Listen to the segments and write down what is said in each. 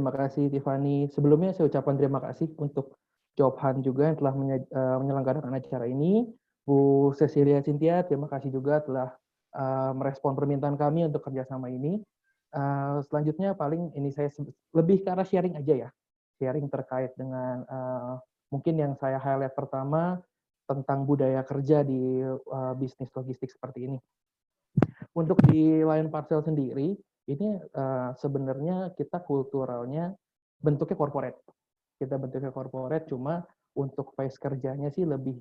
Terima kasih Tiffany. Sebelumnya saya ucapkan terima kasih untuk Job Hunt juga yang telah menyelenggarakan acara ini. Bu Cecilia Cynthia, terima kasih juga telah merespon permintaan kami untuk kerjasama ini. Selanjutnya paling ini saya lebih ke arah sharing aja ya. Sharing terkait dengan mungkin yang saya highlight pertama tentang budaya kerja di bisnis logistik seperti ini. Untuk di Lion Parcel sendiri, ini sebenarnya kita kulturalnya bentuknya corporate. Kita bentuknya corporate, cuma untuk phase kerjanya sih lebih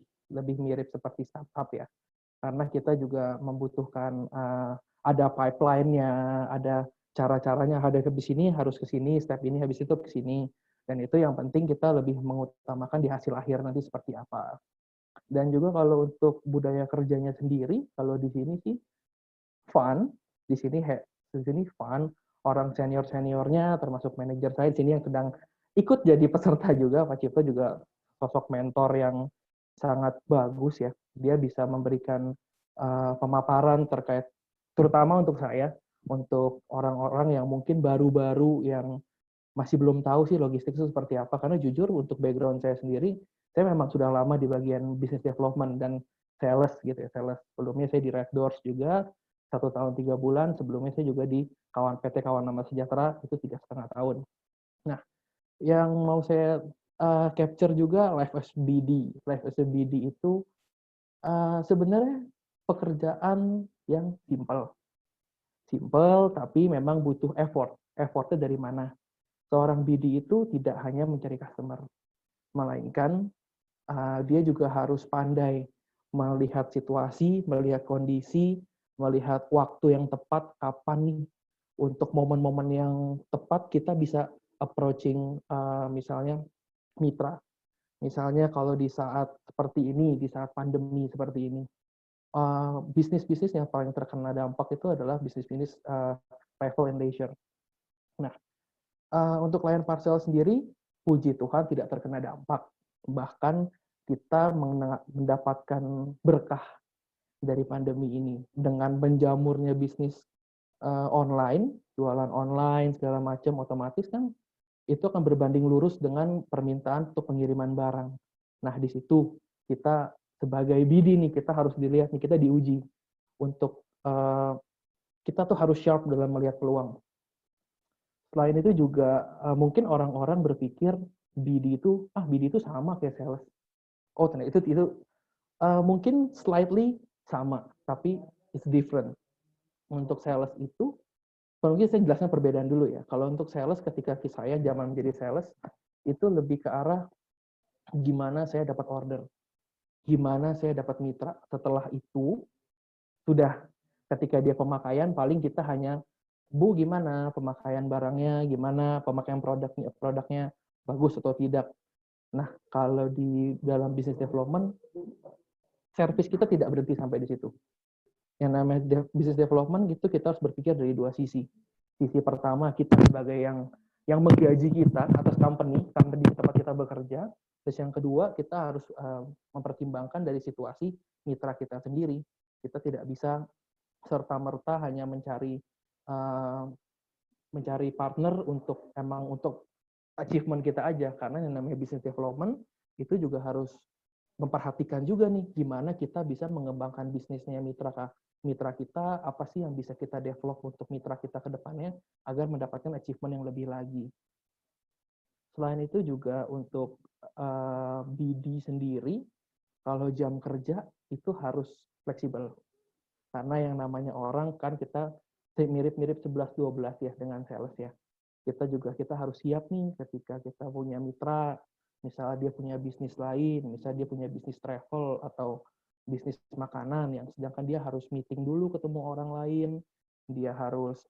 mirip seperti startup ya. Karena kita juga membutuhkan ada pipeline-nya, ada cara-caranya, ada ke sini harus ke sini, step ini habis itu ke sini. Dan itu yang penting kita lebih mengutamakan di hasil akhir nanti seperti apa. Dan juga kalau untuk budaya kerjanya sendiri, kalau di sini sih fun di sini fun, orang seniornya termasuk manajer saya di sini yang sedang ikut jadi peserta juga. Pak Cipto juga sosok mentor yang sangat bagus ya, dia bisa memberikan pemaparan terkait terutama untuk saya, untuk orang-orang yang mungkin baru-baru yang masih belum tahu sih logistik itu seperti apa, karena jujur untuk background saya sendiri, saya memang sudah lama di bagian business development dan sales gitu ya, sales. Sebelumnya saya di Red Doors juga 1 tahun 3 bulan, sebelumnya saya juga di PT Kawan Nama Sejahtera itu 3,5 tahun. Nah, yang mau saya capture juga life as BD. Life as a BD itu sebenarnya pekerjaan yang simple tapi memang butuh effort. Effortnya dari mana? Seorang BD itu tidak hanya mencari customer, melainkan dia juga harus pandai melihat situasi, melihat kondisi, melihat waktu yang tepat, kapan nih untuk momen-momen yang tepat kita bisa approaching misalnya mitra. Misalnya kalau di saat seperti ini, di saat pandemi seperti ini, bisnis-bisnis yang paling terkena dampak itu adalah bisnis-bisnis travel and leisure. Nah, untuk Lion Parcel sendiri, puji Tuhan tidak terkena dampak. Bahkan kita mendapatkan berkah dari pandemi ini. Dengan menjamurnya bisnis online, jualan online, segala macam, otomatis kan itu akan berbanding lurus dengan permintaan untuk pengiriman barang. Nah, di situ kita sebagai BD nih, kita harus dilihat nih, kita diuji untuk kita tuh harus sharp dalam melihat peluang. Selain itu juga mungkin orang-orang berpikir BD itu sama kayak sales. Oh, ternyata itu mungkin slightly sama, tapi it's different. Untuk sales itu, mungkin saya jelaskan perbedaan dulu ya. Kalau untuk sales ketika saya zaman menjadi sales, itu lebih ke arah gimana saya dapat order, gimana saya dapat mitra. Setelah itu, sudah ketika dia pemakaian, paling kita hanya Bu, gimana pemakaian barangnya, gimana pemakaian produknya bagus atau tidak. Nah, kalau di dalam business development, service kita tidak berhenti sampai di situ. Yang namanya business development gitu kita harus berpikir dari dua sisi. Sisi pertama kita sebagai yang menggaji kita atas company di tempat kita bekerja. Terus yang kedua kita harus mempertimbangkan dari situasi mitra kita sendiri. Kita tidak bisa serta-merta hanya mencari partner untuk achievement kita aja, karena yang namanya business development itu juga harus memperhatikan juga nih gimana kita bisa mengembangkan bisnisnya mitra kita, apa sih yang bisa kita develop untuk mitra kita ke depannya agar mendapatkan achievement yang lebih lagi. Selain itu juga untuk BD sendiri, kalau jam kerja itu harus fleksibel. Karena yang namanya orang kan kita mirip-mirip 11-12 ya dengan sales ya. Kita harus siap nih ketika kita punya mitra, misalnya dia punya bisnis lain, misalnya dia punya bisnis travel atau bisnis makanan, yang sedangkan dia harus meeting dulu ketemu orang lain, dia harus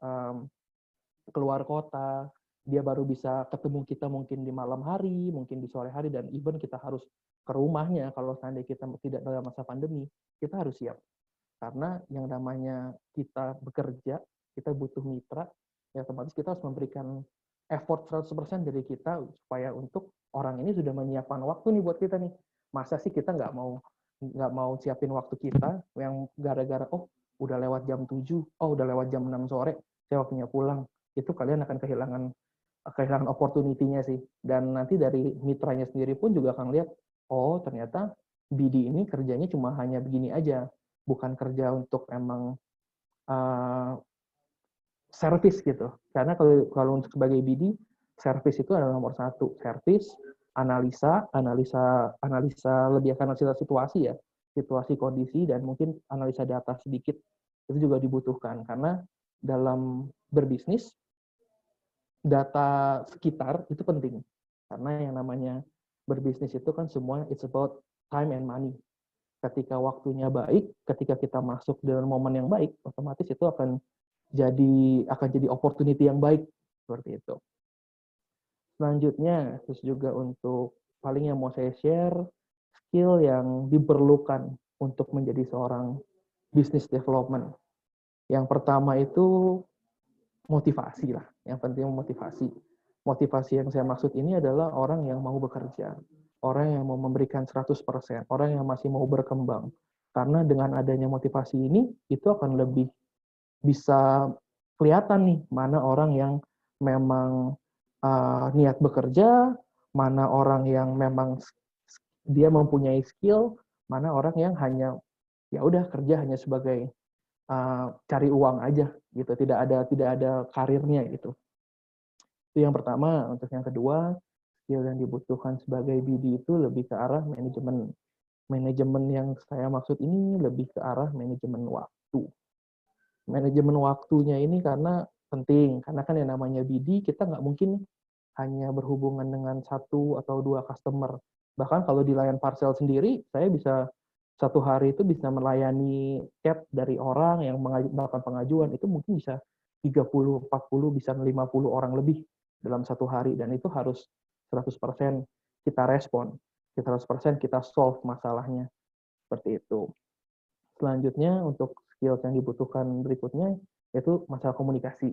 keluar kota, dia baru bisa ketemu kita mungkin di malam hari, mungkin di sore hari, dan even kita harus ke rumahnya kalau seandainya kita tidak dalam masa pandemi, kita harus siap. Karena yang namanya kita bekerja, kita butuh mitra, ya otomatis kita harus memberikan effort 100% dari kita supaya untuk orang ini sudah menyiapkan waktu nih buat kita nih. Masa sih kita nggak mau siapin waktu kita yang gara-gara udah lewat jam 7, udah lewat jam 6 sore, saya waktunya pulang. Itu kalian akan kehilangan kehilangan opportunity-nya sih. Dan nanti dari mitranya sendiri pun juga akan lihat, oh ternyata BD ini kerjanya cuma hanya begini aja, bukan kerja untuk emang service gitu. Karena kalau untuk sebagai BD, service itu adalah nomor satu. Service, analisa lebih akan analisa situasi ya, situasi kondisi dan mungkin analisa data sedikit itu juga dibutuhkan karena dalam berbisnis data sekitar itu penting karena yang namanya berbisnis itu kan semua it's about time and money. Ketika waktunya baik, ketika kita masuk dengan momen yang baik, otomatis itu akan jadi opportunity yang baik seperti itu. Selanjutnya, terus juga untuk paling yang mau saya share skill yang diperlukan untuk menjadi seorang business development. Yang pertama itu motivasi lah, yang penting motivasi. Motivasi yang saya maksud ini adalah orang yang mau bekerja, orang yang mau memberikan 100%, orang yang masih mau berkembang. Karena dengan adanya motivasi ini, itu akan lebih bisa kelihatan nih, mana orang yang memang niat bekerja, mana orang yang memang dia mempunyai skill, mana orang yang hanya ya udah kerja hanya sebagai cari uang aja gitu, tidak ada karirnya gitu. Itu yang pertama. Untuk yang kedua, skill yang dibutuhkan sebagai BD itu lebih ke arah manajemen. Manajemen yang saya maksud ini lebih ke arah manajemen waktu. Manajemen waktunya ini karena penting, karena kan yang namanya BD kita nggak mungkin hanya berhubungan dengan satu atau dua customer. Bahkan kalau di layan parcel sendiri, saya bisa satu hari itu bisa melayani chat dari orang yang melakukan pengajuan, itu mungkin bisa 30, 40, bisa 50 orang lebih dalam satu hari. Dan itu harus 100% kita respon, 100% kita solve masalahnya. Seperti itu. Selanjutnya, untuk skill yang dibutuhkan berikutnya, yaitu masalah komunikasi.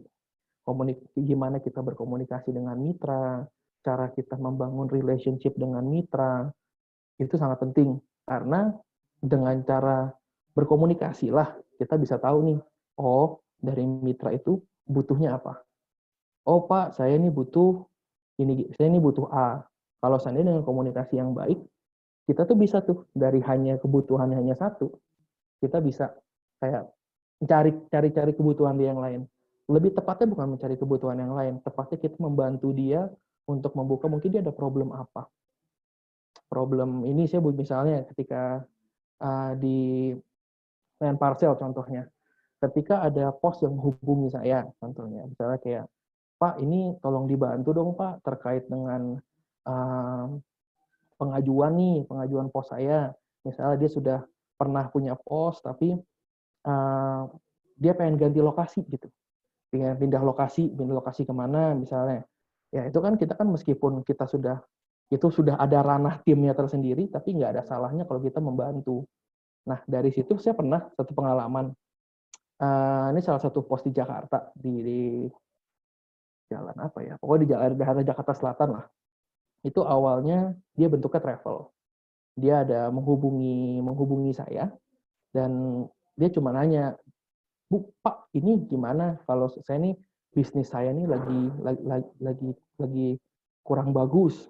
Gimana kita berkomunikasi dengan mitra, cara kita membangun relationship dengan mitra, itu sangat penting. Karena dengan cara berkomunikasi lah, kita bisa tahu nih, oh dari mitra itu butuhnya apa. Oh Pak, saya ini butuh A. Kalau seandainya dengan komunikasi yang baik, kita tuh bisa tuh dari hanya kebutuhan hanya satu, kita bisa kayak cari kebutuhan dia yang lain. Lebih tepatnya bukan mencari kebutuhan yang lain, tepatnya kita membantu dia untuk membuka, mungkin dia ada problem apa. Problem ini saya misalnya ketika di layan parcel contohnya, ketika ada pos yang menghubungi saya, contohnya, misalnya kayak, Pak ini tolong dibantu dong Pak terkait dengan pengajuan pos saya. Misalnya dia sudah pernah punya pos, tapi dia pengen ganti lokasi gitu. Pengen pindah lokasi kemana misalnya. Ya itu kan kita kan meskipun kita sudah ada ranah timnya tersendiri, tapi nggak ada salahnya kalau kita membantu. Nah dari situ saya pernah satu pengalaman. Ini salah satu pos di Jakarta di jalan apa ya? Pokoknya di daerah Jakarta Selatan lah. Itu awalnya dia bentuknya travel. Dia ada menghubungi saya dan dia cuma nanya, Bu, Pak, ini gimana kalau saya nih bisnis saya nih lagi kurang bagus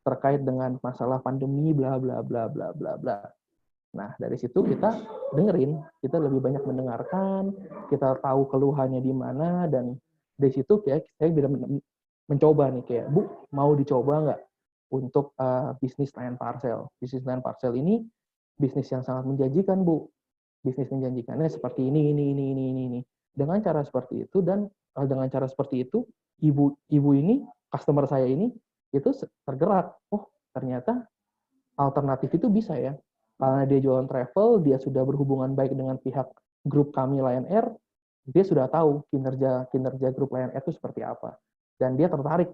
terkait dengan masalah pandemi bla bla bla bla bla bla. Nah, dari situ kita dengerin, kita lebih banyak mendengarkan, kita tahu keluhannya di mana, dan dari situ kayak saya bisa mencoba nih kayak, Bu, mau dicoba nggak untuk bisnis layan parcel? Bisnis layan parcel ini bisnis yang sangat menjanjikan, Bu. Bisnis menjanjikannya seperti ini. Dengan cara seperti itu dan dengan cara seperti itu, ibu ini, customer saya ini, itu tergerak. Oh, ternyata alternatif itu bisa ya. Karena dia jualan travel, dia sudah berhubungan baik dengan pihak grup kami Lion Air, dia sudah tahu kinerja grup Lion Air itu seperti apa. Dan dia tertarik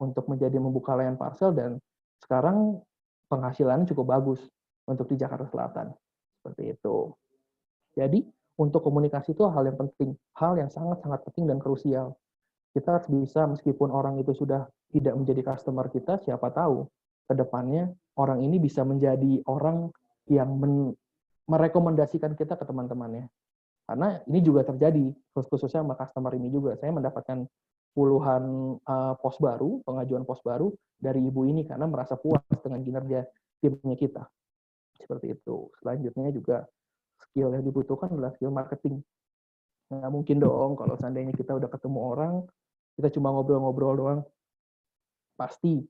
untuk membuka layan parcel dan sekarang penghasilannya cukup bagus untuk di Jakarta Selatan. Seperti itu. Jadi, untuk komunikasi itu hal yang penting, hal yang sangat-sangat penting dan krusial. Kita harus bisa, meskipun orang itu sudah tidak menjadi customer kita, siapa tahu ke depannya orang ini bisa menjadi orang yang merekomendasikan kita ke teman-temannya. Karena ini juga terjadi, khususnya sama customer ini juga. Saya mendapatkan puluhan pos baru, pengajuan pos baru dari ibu ini karena merasa puas dengan kinerja timnya kita. Seperti itu. Selanjutnya juga skill yang dibutuhkan adalah skill marketing. Nggak mungkin dong kalau seandainya kita udah ketemu orang, kita cuma ngobrol-ngobrol doang. Pasti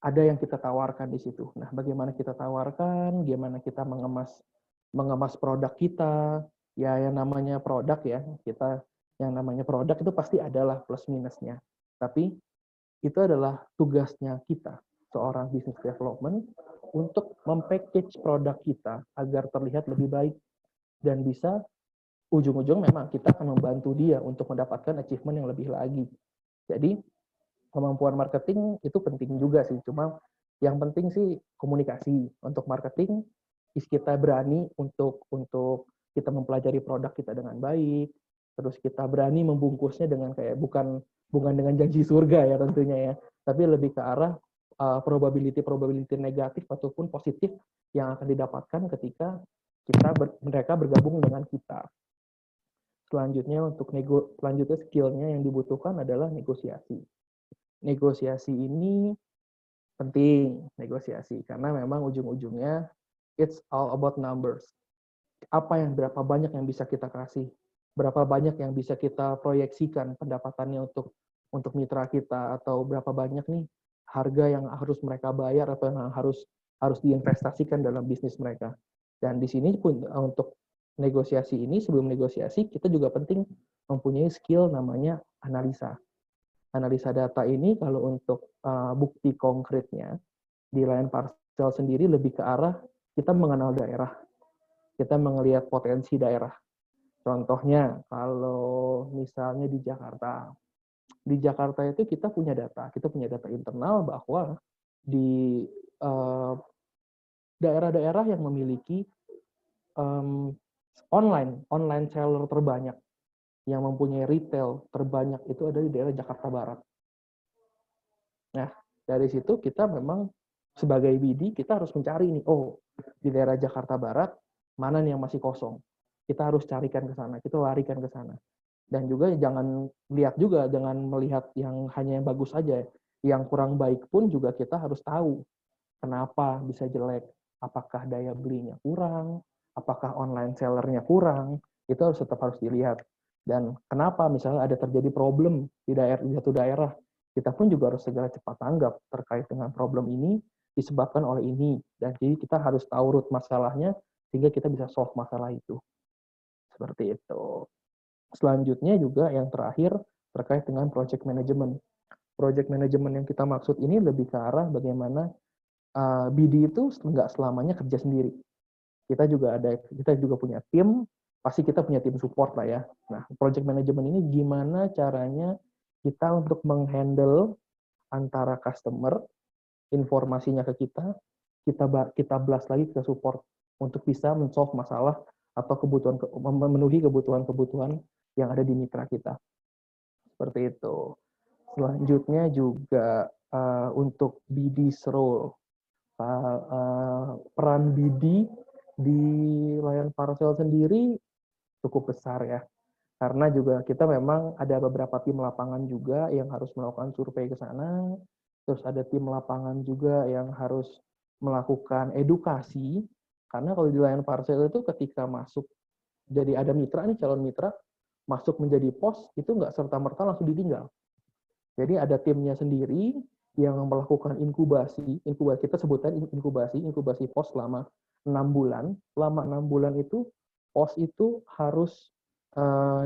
ada yang kita tawarkan di situ. Nah, bagaimana kita tawarkan, gimana kita mengemas produk kita, ya yang namanya produk ya, kita yang namanya produk itu pasti adalah plus minusnya. Tapi itu adalah tugasnya kita, seorang business development, untuk mempackage produk kita agar terlihat lebih baik dan bisa ujung-ujung memang kita akan membantu dia untuk mendapatkan achievement yang lebih lagi. Jadi kemampuan marketing itu penting juga sih, cuma yang penting sih komunikasi. Untuk marketing, kita berani untuk kita mempelajari produk kita dengan baik, terus kita berani membungkusnya dengan kayak bukan dengan janji surga ya tentunya ya, tapi lebih ke arah probability negatif ataupun positif yang akan didapatkan ketika mereka bergabung dengan kita. Selanjutnya selanjutnya skillnya yang dibutuhkan adalah negosiasi. Negosiasi ini penting, negosiasi, karena memang ujung-ujungnya it's all about numbers. Berapa banyak yang bisa kita kasih, berapa banyak yang bisa kita proyeksikan pendapatannya untuk mitra kita, atau berapa banyak nih harga yang harus mereka bayar atau yang harus diinvestasikan dalam bisnis mereka. Dan di sini pun untuk negosiasi ini, sebelum negosiasi kita juga penting mempunyai skill namanya analisa. Analisa data ini kalau untuk bukti konkretnya di Lion Parcel sendiri lebih ke arah kita mengenal daerah, kita melihat potensi daerah. Contohnya kalau misalnya di Jakarta itu kita punya data internal bahwa di daerah-daerah yang memiliki online seller terbanyak, yang mempunyai retail terbanyak itu ada di daerah Jakarta Barat. Nah, dari situ kita memang sebagai BD kita harus mencari nih, di daerah Jakarta Barat mana nih yang masih kosong. Kita harus carikan ke sana, kita larikan ke sana. Dan juga jangan melihat yang hanya yang bagus saja. Yang kurang baik pun juga kita harus tahu kenapa bisa jelek. Apakah daya belinya kurang, apakah online sellernya kurang, itu tetap harus dilihat. Dan kenapa misalnya ada terjadi problem di satu daerah, kita pun juga harus segera cepat tanggap terkait dengan problem ini disebabkan oleh ini. Dan jadi kita harus tahu root masalahnya sehingga kita bisa solve masalah itu. Seperti itu. Selanjutnya juga yang terakhir terkait dengan project management. Project management yang kita maksud ini lebih ke arah bagaimana BD itu nggak selamanya kerja sendiri. Kita juga punya tim, pasti kita punya tim support lah ya. Nah, project management ini gimana caranya kita untuk menghandle antara customer, informasinya ke kita blast lagi ke support untuk bisa men-solve masalah atau memenuhi kebutuhan-kebutuhan yang ada di mitra kita. Seperti itu. Selanjutnya juga untuk BD's role. Peran BD di Lion Parcel sendiri cukup besar ya. Karena juga kita memang ada beberapa tim lapangan juga yang harus melakukan survei ke sana. Terus ada tim lapangan juga yang harus melakukan edukasi. Karena kalau di Lion Parcel itu ketika masuk, jadi ada mitra nih, calon mitra, masuk menjadi pos, itu nggak serta-merta langsung ditinggal. Jadi ada timnya sendiri yang melakukan inkubasi kita sebutkan inkubasi pos selama 6 bulan. Selama 6 bulan itu pos itu harus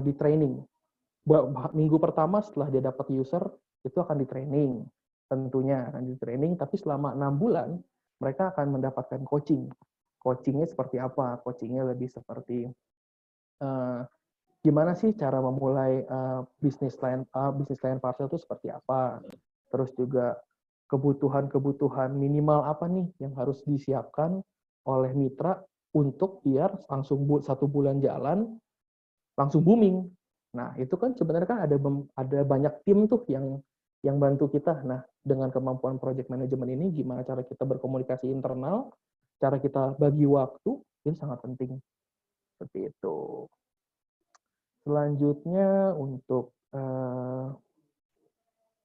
di training. Minggu pertama setelah dia dapat user itu akan di training. Tentunya akan di training, tapi selama 6 bulan mereka akan mendapatkan coaching. Coachingnya seperti apa? Coachingnya lebih seperti gimana sih cara memulai bisnis Lion Parcel itu seperti apa. Terus juga kebutuhan minimal apa nih yang harus disiapkan oleh mitra untuk biar langsung 1 bulan jalan langsung booming. Nah, itu kan sebenarnya kan ada banyak tim tuh yang bantu kita. Nah, dengan kemampuan project management ini gimana cara kita berkomunikasi internal, cara kita bagi waktu, itu sangat penting. Seperti itu. Selanjutnya untuk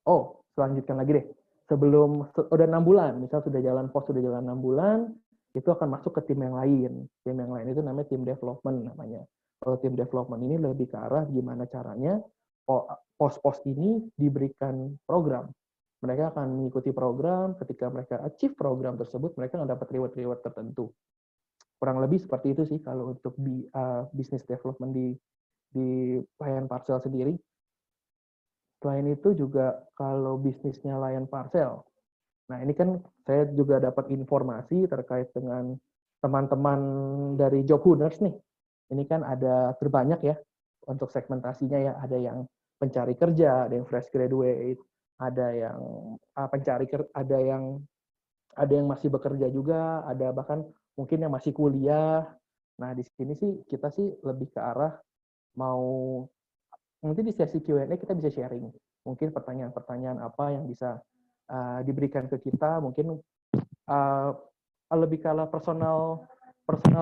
Oh, selanjutkan lagi deh. Sebelum udah 6 bulan, misal sudah jalan pos sudah jalan 6 bulan, itu akan masuk ke tim yang lain. Tim yang lain itu namanya tim development namanya. Kalau tim development ini lebih ke arah gimana caranya pos-pos ini diberikan program. Mereka akan mengikuti program, ketika mereka achieve program tersebut, mereka akan dapat reward-reward tertentu. Kurang lebih seperti itu sih kalau untuk business development di layan parcel sendiri. Selain itu juga kalau bisnisnya layan parcel. Nah, ini kan saya juga dapat informasi terkait dengan teman-teman dari job hunters nih. Ini kan ada terbanyak ya untuk segmentasinya ya. Ada yang pencari kerja, ada yang fresh graduate, ada yang pencari ada yang masih bekerja juga, ada bahkan mungkin yang masih kuliah. Nah, di sini sih kita sih lebih ke arah mau nanti di sesi Q&A kita bisa sharing. Mungkin pertanyaan-pertanyaan apa yang bisa diberikan ke kita, mungkin lebih kalah personal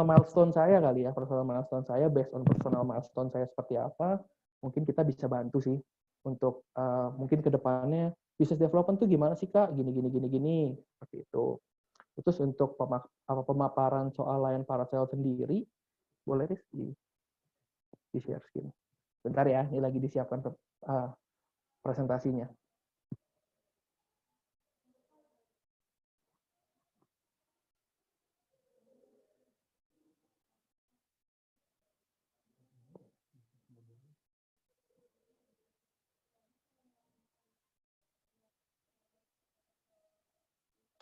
milestone saya kali ya, personal milestone saya based on personal milestone saya seperti apa, mungkin kita bisa bantu sih untuk mungkin ke depannya business development tuh gimana sih Kak, gini, seperti itu. Terus untuk pemaparan soal layan parcel sendiri, boleh di share screen. Bentar ya, ini lagi disiapkan presentasinya.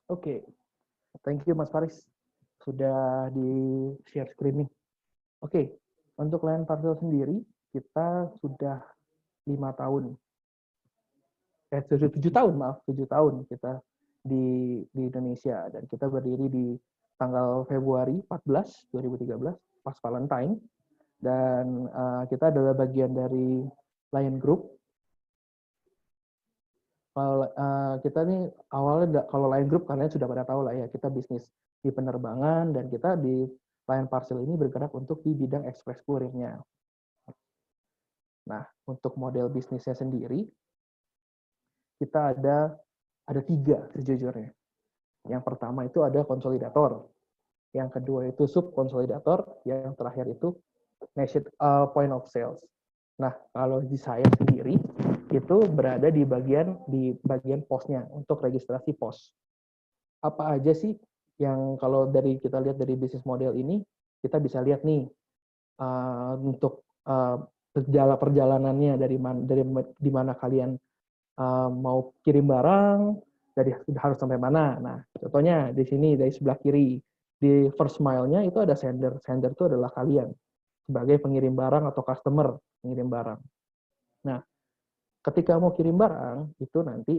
Oke, thank you Mas Faris sudah di share screen nih. Oke, untuk layan parcel sendiri kita sudah 5 tahun, 7 tahun kita di Indonesia dan kita berdiri di tanggal Februari 14 2013 pas Valentine dan kita adalah bagian dari Lion Group. Kalau kita nih awalnya kalau Lion Group kalian sudah pada tahu lah ya, kita bisnis di penerbangan dan kita di Lion Parcel ini bergerak untuk di bidang ekspres kurirnya. Nah, untuk model bisnisnya sendiri kita ada 3 sejujurnya. Yang pertama itu ada konsolidator, yang kedua itu subkonsolidator, yang terakhir itu point of sales. Nah, kalau di saya sendiri itu berada di bagian posnya untuk registrasi pos. Apa aja sih yang kalau kita lihat dari bisnis model ini, kita bisa lihat nih untuk perjalanannya dari di mana kalian mau kirim barang, harus sampai mana. Nah, contohnya di sini dari sebelah kiri di first mile-nya itu ada sender. Sender itu adalah kalian sebagai pengirim barang atau customer pengirim barang. Nah, ketika mau kirim barang itu nanti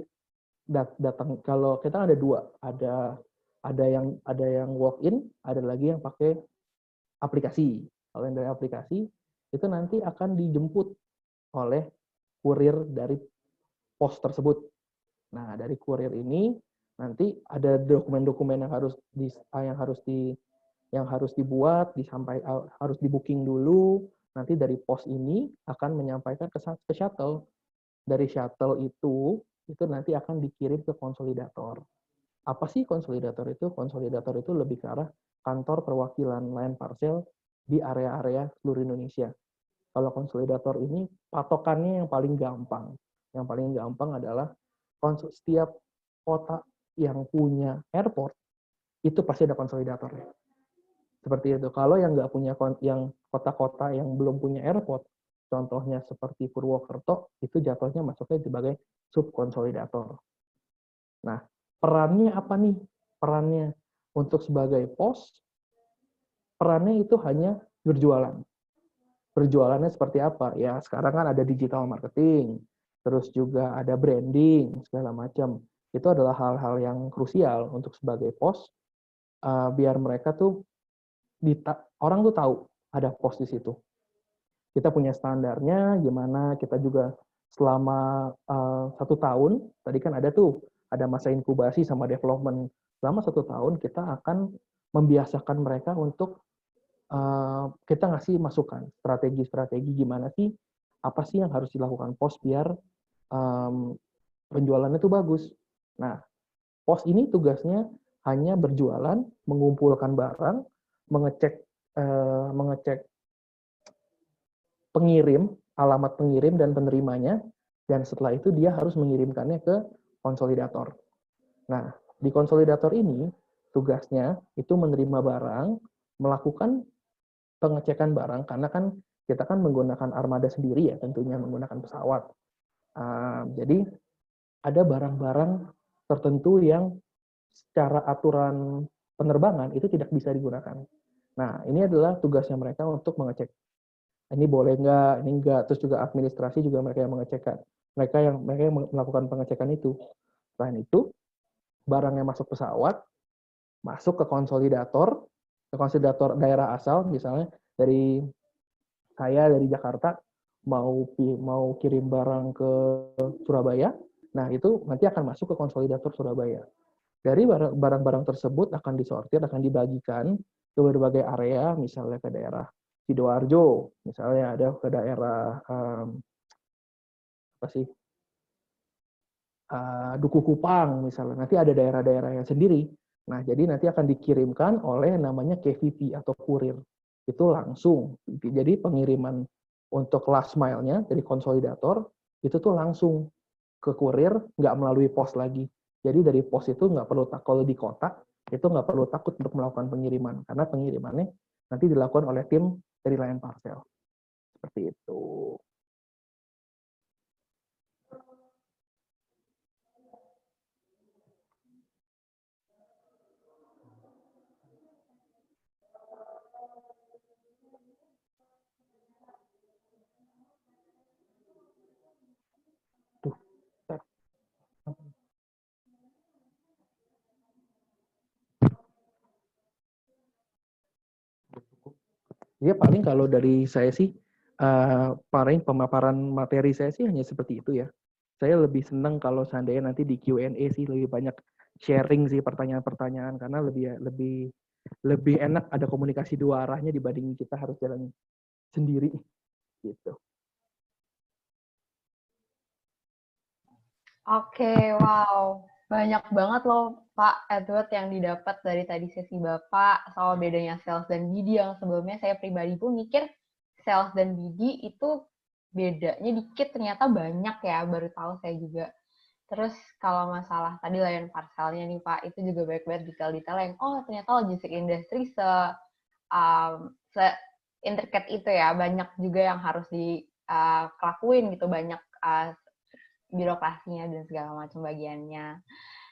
datang, kalau kita ada 2, ada yang walk in, ada lagi yang pakai aplikasi. Kalau yang dari aplikasi itu nanti akan dijemput oleh kurir dari pos tersebut. Nah, dari kurir ini nanti ada dokumen-dokumen yang harus dibuat, harus di-booking dulu. Nanti dari pos ini akan menyampaikan ke shuttle. Dari shuttle itu nanti akan dikirim ke konsolidator. Apa sih konsolidator itu? Konsolidator itu lebih ke arah kantor perwakilan Lion Parcel di area-area seluruh Indonesia. Kalau konsolidator ini patokannya yang paling gampang. Yang paling gampang adalah setiap kota yang punya airport itu pasti ada konsolidatornya. Seperti itu. Kalau yang nggak punya, yang kota-kota yang belum punya airport, contohnya seperti Purwokerto, itu jatuhnya masuknya sebagai subkonsolidator. Nah, perannya apa nih? Perannya untuk sebagai pos, perannya itu hanya berjualan. Berjualannya seperti apa? Ya, sekarang kan ada digital marketing, terus juga ada branding, segala macam. Itu adalah hal-hal yang krusial untuk sebagai pos, biar mereka tuh orang tuh tahu ada pos di situ. Kita punya standarnya, gimana kita juga selama 1 tahun, tadi kan ada masa inkubasi sama development. Selama 1 tahun kita akan membiasakan mereka untuk kita ngasih masukan, strategi gimana sih, apa sih yang harus dilakukan pos biar penjualannya itu bagus. Nah, pos ini tugasnya hanya berjualan, mengumpulkan barang, mengecek mengecek pengirim, alamat pengirim dan penerimanya, dan setelah itu dia harus mengirimkannya ke konsolidator. Nah, di konsolidator ini tugasnya itu menerima barang, melakukan pengecekan barang, karena kan kita kan menggunakan armada sendiri ya, tentunya menggunakan pesawat. Jadi ada barang-barang tertentu yang secara aturan penerbangan itu tidak bisa digunakan. Nah, ini adalah tugasnya mereka untuk mengecek ini boleh nggak, ini enggak. Terus juga administrasi juga mereka yang mengecekkan. Mereka yang melakukan pengecekan itu. Selain itu, barang yang masuk pesawat masuk ke konsolidator daerah asal, misalnya dari saya dari Jakarta mau kirim barang ke Surabaya. Nah, itu nanti akan masuk ke konsolidator Surabaya. Dari barang-barang tersebut akan disortir, akan dibagikan ke berbagai area, misalnya ke daerah Sidoarjo, misalnya ada ke daerah apa sih Duku Kupang, misalnya. Nanti ada daerah-daerah yang sendiri. Nah, jadi nanti akan dikirimkan oleh namanya KVP atau kurir. Itu langsung. Jadi pengiriman untuk last mile-nya dari konsolidator itu tuh langsung ke kurir, nggak melalui pos lagi. Jadi dari pos itu nggak perlu kalau di kota itu nggak perlu takut untuk melakukan pengiriman karena pengirimannya nanti dilakukan oleh tim dari Lion Parcel. Seperti itu. Tuh. Ya paling kalau dari saya sih paling pemaparan materi saya sih hanya seperti itu ya. Saya lebih senang kalau seandainya nanti di Q&A sih lebih banyak sharing sih pertanyaan-pertanyaan karena lebih lebih lebih enak ada komunikasi dua arahnya dibanding kita harus jalan sendiri gitu. Oke, wow. Banyak banget loh Pak Edward yang didapat dari tadi sesi Bapak soal bedanya sales dan BD yang sebelumnya saya pribadi pun mikir sales dan BD itu bedanya dikit ternyata banyak ya, baru tahu saya juga. Terus kalau masalah tadi Lion Parcelnya nih Pak, itu juga banyak banget detail-detail yang oh ternyata logistik industri se intricate itu ya, banyak juga yang harus dikelakuin gitu, banyak birokrasinya dan segala macam bagiannya.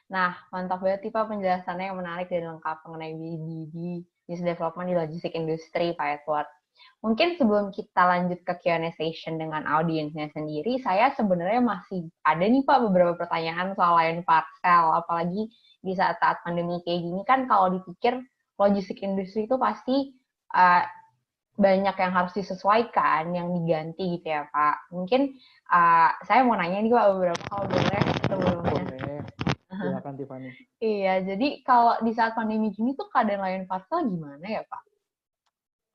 Nah, mantap banget nih Pak penjelasannya yang menarik dan lengkap mengenai BD, Business Development di Logistik Industri, Pak Edward. Mungkin sebelum kita lanjut ke Q&A session dengan audiensnya sendiri, saya sebenarnya masih ada nih Pak beberapa pertanyaan soal Lion Parcel, apalagi di saat-saat pandemi kayak gini kan kalau dipikir logistik industri itu pasti banyak yang harus disesuaikan, yang diganti gitu ya Pak. Mungkin saya mau nanya nih Pak beberapa hal boleh sebelumnya. Silakan Tiffany. Iya, jadi kalau di saat pandemi gini tuh keadaan Lion Parcel gimana ya Pak?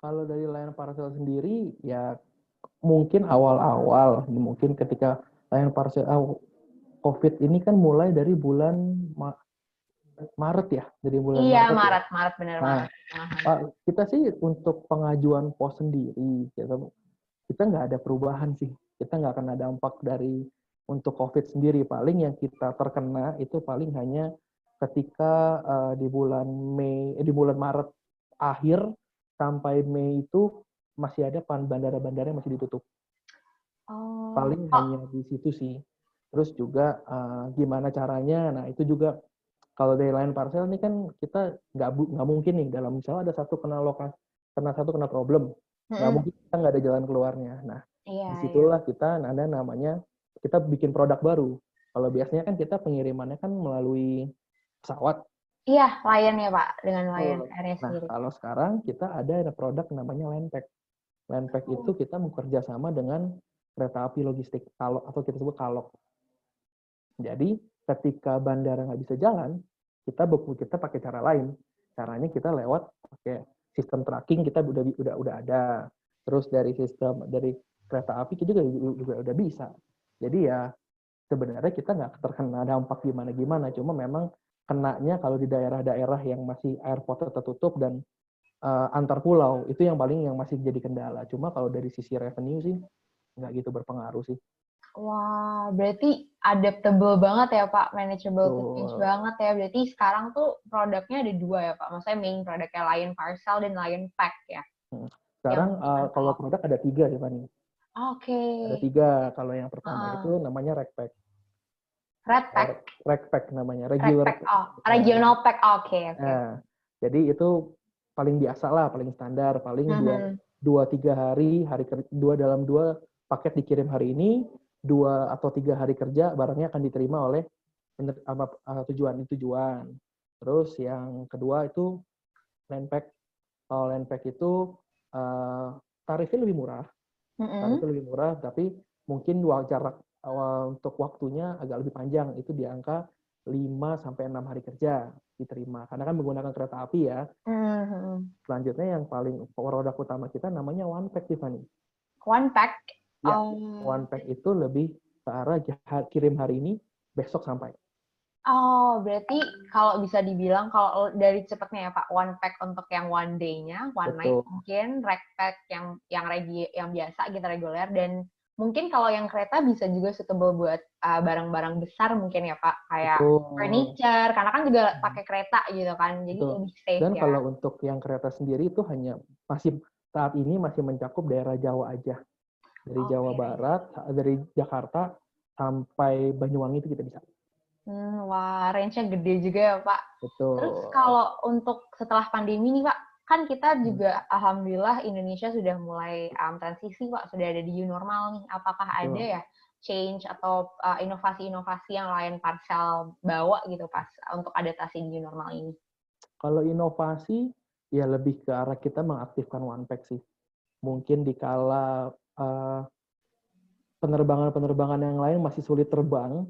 Kalau dari Lion Parcel sendiri ya mungkin awal-awal, mungkin ketika Lion Parcel COVID ini kan mulai dari bulan Maret ya, dari bulan Iya, Maret ya. Maret benar Nah, Maret. kita sih untuk pengajuan pos sendiri, kita nggak ada perubahan sih. Kita nggak akan ada dampak dari untuk COVID sendiri. Paling yang kita terkena itu paling hanya ketika di bulan Maret akhir sampai Mei itu masih ada bandara-bandara yang masih ditutup. Oh, Paling hanya di situ sih. Terus juga gimana caranya? Nah itu juga kalau dari Lion Parcel ini kan kita nggak mungkin nih dalam misalnya ada satu kena problem, nggak mungkin kita nggak ada jalan keluarnya. Nah iya, iya. disitulah kita ada namanya kita bikin produk baru. Kalau biasanya kan kita pengirimannya kan melalui pesawat. Iya, Lion ya Pak, dengan Lion Oh. Air Nah sendiri. kalau sekarang kita ada produk namanya Landpack. Landpack itu kita bekerja sama dengan kereta api logistik atau kita sebut Kalok. Jadi ketika bandara nggak bisa jalan, kita pakai cara lain. Caranya kita lewat pakai sistem tracking kita udah ada. Terus dari kereta api kita juga udah bisa. Jadi ya sebenarnya kita nggak terkena dampak gimana-gimana, cuma memang kenanya kalau di daerah-daerah yang masih airportnya tertutup dan antar pulau, itu yang masih jadi kendala. Cuma kalau dari sisi revenue sih nggak gitu berpengaruh sih. Wah, berarti adaptable banget ya Pak, manageable to change Betul. banget ya. Berarti sekarang tuh produknya ada 2 ya Pak, maksudnya main produknya Lion Parcel dan Lion Pack ya? Yang Sekarang kalau produk ada 3 ya, Fani. Oke. Ada 3. Kalau yang pertama Heeh. itu namanya Rackpack. Red Pack, Rackpack namanya, Red regular. Pack, Regional Pack, oke. Nah, jadi itu paling biasa lah, paling standar, paling Mhm. 2-3 hari, dalam 2 paket dikirim hari ini, 2 atau 3 hari kerja barangnya akan diterima oleh tujuan. Terus yang kedua itu land pack. Kalau land pack itu tarifnya lebih murah, tapi mungkin jarak untuk waktunya agak lebih panjang, itu di angka 5-6 hari kerja diterima. Karena kan menggunakan kereta api ya. Mhm. Selanjutnya yang paling produk utama kita namanya One Pack, Tiffany. One Pack. Ya, One Pack itu lebih ke arah kirim hari ini, besok sampai. Oh, berarti kalau bisa dibilang kalau dari cepatnya ya Pak, One Pack untuk yang one day-nya, one night Betul. mungkin, Red Pack yang biasa gitu reguler, dan mungkin kalau yang kereta bisa juga suitable buat barang-barang besar mungkin ya Pak, kayak Betul. furniture, karena kan juga pakai kereta gitu kan, jadi Betul. lebih safe Dan ya. kalau untuk yang kereta sendiri itu saat ini masih mencakup daerah Jawa aja. Dari Jawa Barat, dari Jakarta sampai Banyuwangi itu kita bisa. Wah, range-nya gede juga ya Pak. Betul. Terus kalau untuk setelah pandemi nih Pak, kan kita juga alhamdulillah Indonesia sudah mulai transisi Pak, sudah ada di new normal nih. Apakah Betul. ada ya change atau inovasi-inovasi yang Lion Parcel bawa gitu pas untuk adaptasi di new normal ini? Kalau inovasi, ya lebih ke arah kita mengaktifkan One Pack sih. Mungkin di kala penerbangan-penerbangan yang lain masih sulit terbang,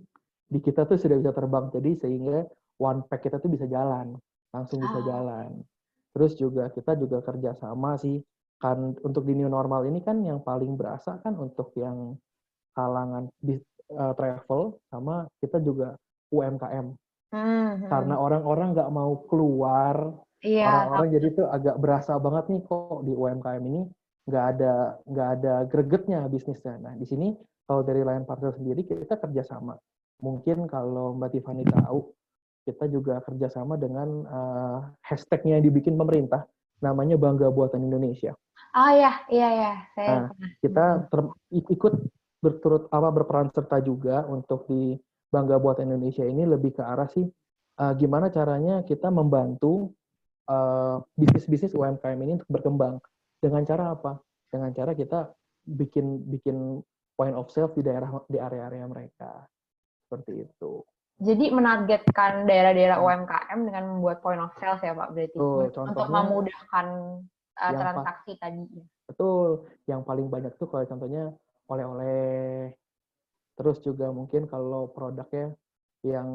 di kita tuh sudah bisa terbang. Jadi sehingga One Pack kita tuh bisa jalan, langsung bisa jalan. Terus juga kita juga kerjasama sih, kan untuk di new normal ini kan yang paling berasa kan untuk yang kalangan travel, sama kita juga UMKM. Karena orang-orang nggak mau keluar, Iya, orang-orang jadi tuh agak berasa banget nih kok di UMKM ini nggak ada gregetnya bisnisnya. Nah di sini kalau dari Lion Parcel sendiri kita kerjasama. Mungkin kalau Mbak Tiffany tahu, kita juga kerjasama dengan hashtagnya yang dibikin pemerintah, namanya Bangga Buatan Indonesia. Oh iya, saya Nah, kita ikut berperan serta juga untuk di Bangga Buatan Indonesia ini lebih ke arah sih gimana caranya kita membantu bisnis-bisnis UMKM ini untuk berkembang. Dengan cara apa? Dengan cara kita bikin point of sale di area-area mereka. Seperti itu. Jadi menargetkan daerah-daerah UMKM dengan membuat point of sales ya Pak berarti untuk memudahkan transaksi tadi. Betul. Yang paling banyak tuh kalau contohnya oleh-oleh. Terus juga mungkin kalau produknya yang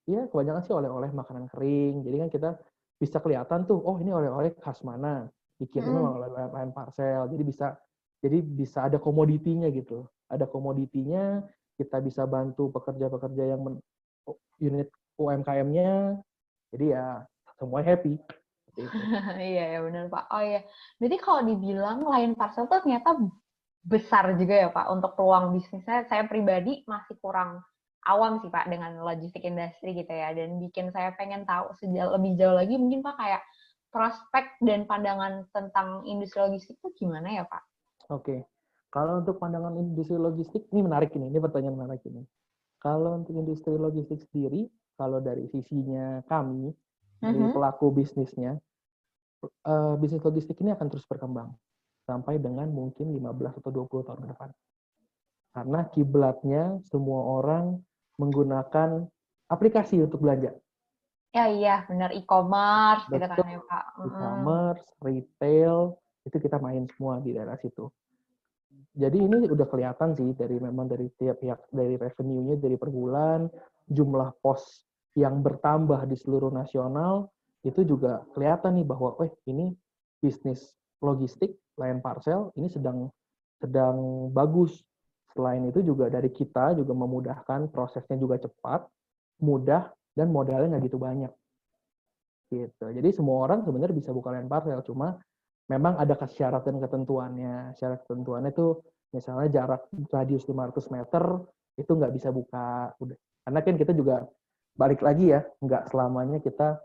ya kebanyakan sih oleh-oleh makanan kering. Jadi kan kita bisa kelihatan tuh, oh ini oleh-oleh khas mana, dikirimnya oleh Lion Parcel. Jadi bisa ada komoditinya gitu. Ada komoditinya, kita bisa bantu pekerja-pekerja yang unit UMKM-nya. Jadi ya semua happy. Iya ya benar Pak. Oh iya. Berarti kalau dibilang Lion Parcel tuh ternyata besar juga ya Pak untuk ruang bisnisnya. Saya pribadi masih kurang awam sih Pak dengan logistik industri gitu ya. Dan bikin saya pengen tahu lebih jauh lagi mungkin Pak kayak prospek dan pandangan tentang industri logistik itu gimana ya Pak? Oke. Kalau untuk pandangan industri logistik, ini menarik ini pertanyaan menarik ini. Kalau untuk industri logistik sendiri, kalau dari sisinya kami, dari pelaku bisnisnya, bisnis logistik ini akan terus berkembang sampai dengan mungkin 15 atau 20 tahun ke depan. Karena kiblatnya semua orang menggunakan aplikasi untuk belanja. Ya iya, benar e-commerce gitu kan ya Pak. E-commerce, retail, itu kita main semua di daerah situ. Jadi ini udah kelihatan sih dari tiap pihak, dari revenue-nya dari per bulan, jumlah pos yang bertambah di seluruh nasional, itu juga kelihatan nih bahwa ini bisnis logistik Lion Parcel ini sedang bagus Selain itu juga dari kita juga memudahkan, prosesnya juga cepat, mudah, dan modalnya nggak gitu banyak. Gitu. Jadi semua orang sebenarnya bisa buka land parcel, cuma memang ada syarat dan ketentuannya. Syarat ketentuannya itu misalnya jarak radius 500 meter itu nggak bisa buka. Udah. Karena kan kita juga balik lagi ya, nggak selamanya kita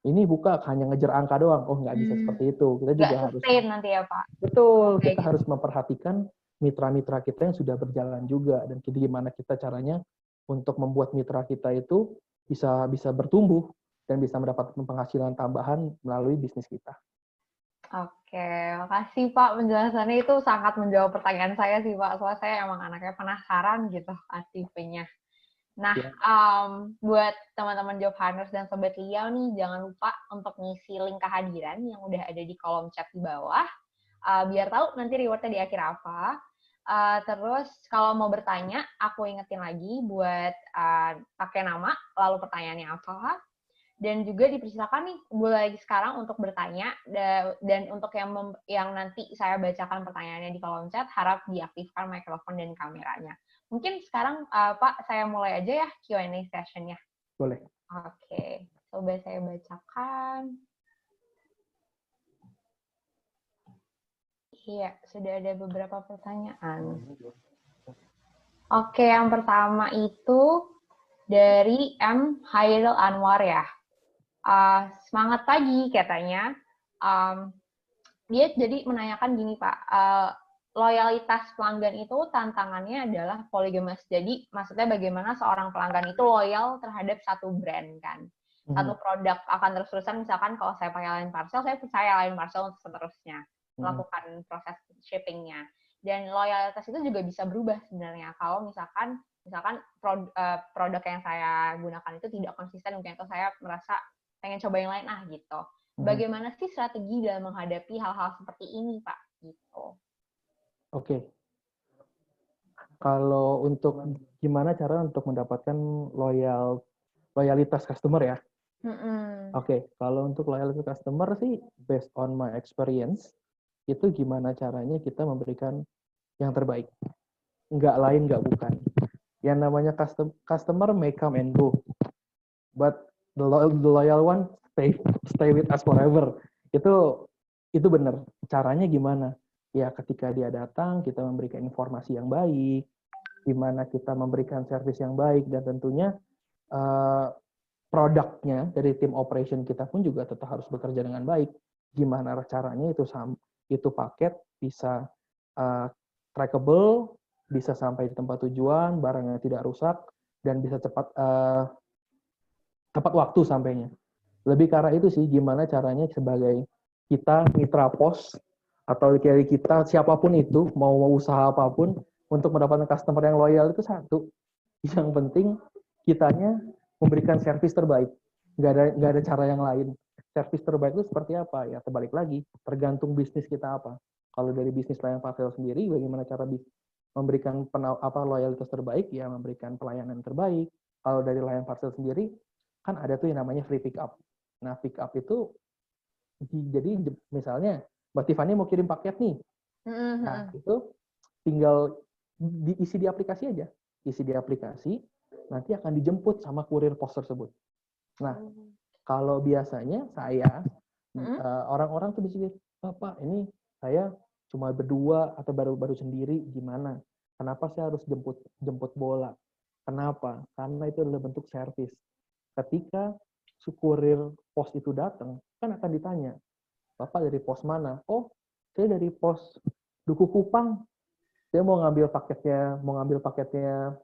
ini buka hanya ngejar angka doang. Oh, nggak bisa seperti itu. Kita Nggak juga harus sustain nanti ya Pak. betul, Kayak kita gitu. harus memperhatikan mitra-mitra kita yang sudah berjalan juga dan gimana kita caranya untuk membuat mitra kita itu bisa bisa bertumbuh dan bisa mendapatkan penghasilan tambahan melalui bisnis kita. Oke, makasih Pak penjelasannya itu sangat menjawab pertanyaan saya sih Pak. Soalnya saya emang anaknya penasaran gitu aktifnya. Nah, Ya. buat teman-teman Job Hunters dan Sobat Liau nih, jangan lupa untuk ngisi link kehadiran yang udah ada di kolom chat di bawah. Biar tahu nanti rewardnya di akhir apa. Terus kalau mau bertanya, aku ingetin lagi buat pakai nama, lalu pertanyaannya apa. Dan juga dipersilakan nih mulai sekarang untuk bertanya dan untuk yang nanti saya bacakan pertanyaannya di kolom chat harap diaktifkan mikrofon dan kameranya. Mungkin sekarang Pak saya mulai aja ya Q&A session-nya. Boleh. Oke, coba saya bacakan. Iya, sudah ada beberapa pertanyaan. Oke, yang pertama itu dari M. Hairil Anwar ya. Semangat pagi katanya. Dia jadi menanyakan gini Pak, loyalitas pelanggan itu tantangannya adalah polygamous. Jadi maksudnya bagaimana seorang pelanggan itu loyal terhadap satu brand kan. Satu produk akan terus-terusan, misalkan kalau saya pakai Line Parcel, saya percaya Line Parcel untuk seterusnya melakukan proses shippingnya. Dan loyalitas itu juga bisa berubah sebenarnya kalau misalkan produk yang saya gunakan itu tidak konsisten, mungkin itu saya merasa pengen coba yang lain gitu. Bagaimana sih strategi dalam menghadapi hal-hal seperti ini, Pak? Gitu. Oke. Kalau untuk gimana cara untuk mendapatkan loyalitas customer ya? Oke, kalau untuk loyalitas customer sih based on my experience, itu gimana caranya kita memberikan yang terbaik. Nggak lain, nggak bukan. Yang namanya customer may come and go, but the loyal one stay with us forever. Itu benar. Caranya gimana? Ya ketika dia datang, kita memberikan informasi yang baik, gimana kita memberikan service yang baik, dan tentunya produknya dari tim operation kita pun juga tetap harus bekerja dengan baik. Gimana caranya itu paket bisa trackable, bisa sampai di tempat tujuan, barangnya tidak rusak, dan bisa tepat waktu sampainya. Lebih ke arah itu sih, gimana caranya sebagai kita mitra pos, atau dari kita siapapun itu, mau usaha apapun, untuk mendapatkan customer yang loyal itu satu. Yang penting kitanya memberikan servis terbaik. Nggak ada cara yang lain. Servis terbaik itu seperti apa? Ya terbalik lagi, tergantung bisnis kita apa. Kalau dari bisnis Line Parcel sendiri, bagaimana cara memberikan loyalitas terbaik? Ya memberikan pelayanan terbaik. Kalau dari Line Parcel sendiri, kan ada tuh yang namanya free pick up. Nah, pick up itu jadi misalnya Mbak Tiffany mau kirim paket nih. Nah, itu tinggal diisi di aplikasi aja. Isi di aplikasi, nanti akan dijemput sama kurir pos tersebut. Nah, kalau biasanya saya, orang-orang tuh di sini, Pak, ini saya cuma berdua atau baru sendiri, gimana? Kenapa saya harus jemput bola? Kenapa? Karena itu adalah bentuk servis. Ketika kurir pos itu datang, kan akan ditanya, Bapak dari pos mana? Oh, saya dari pos Duku Kupang. Saya mau ngambil paketnya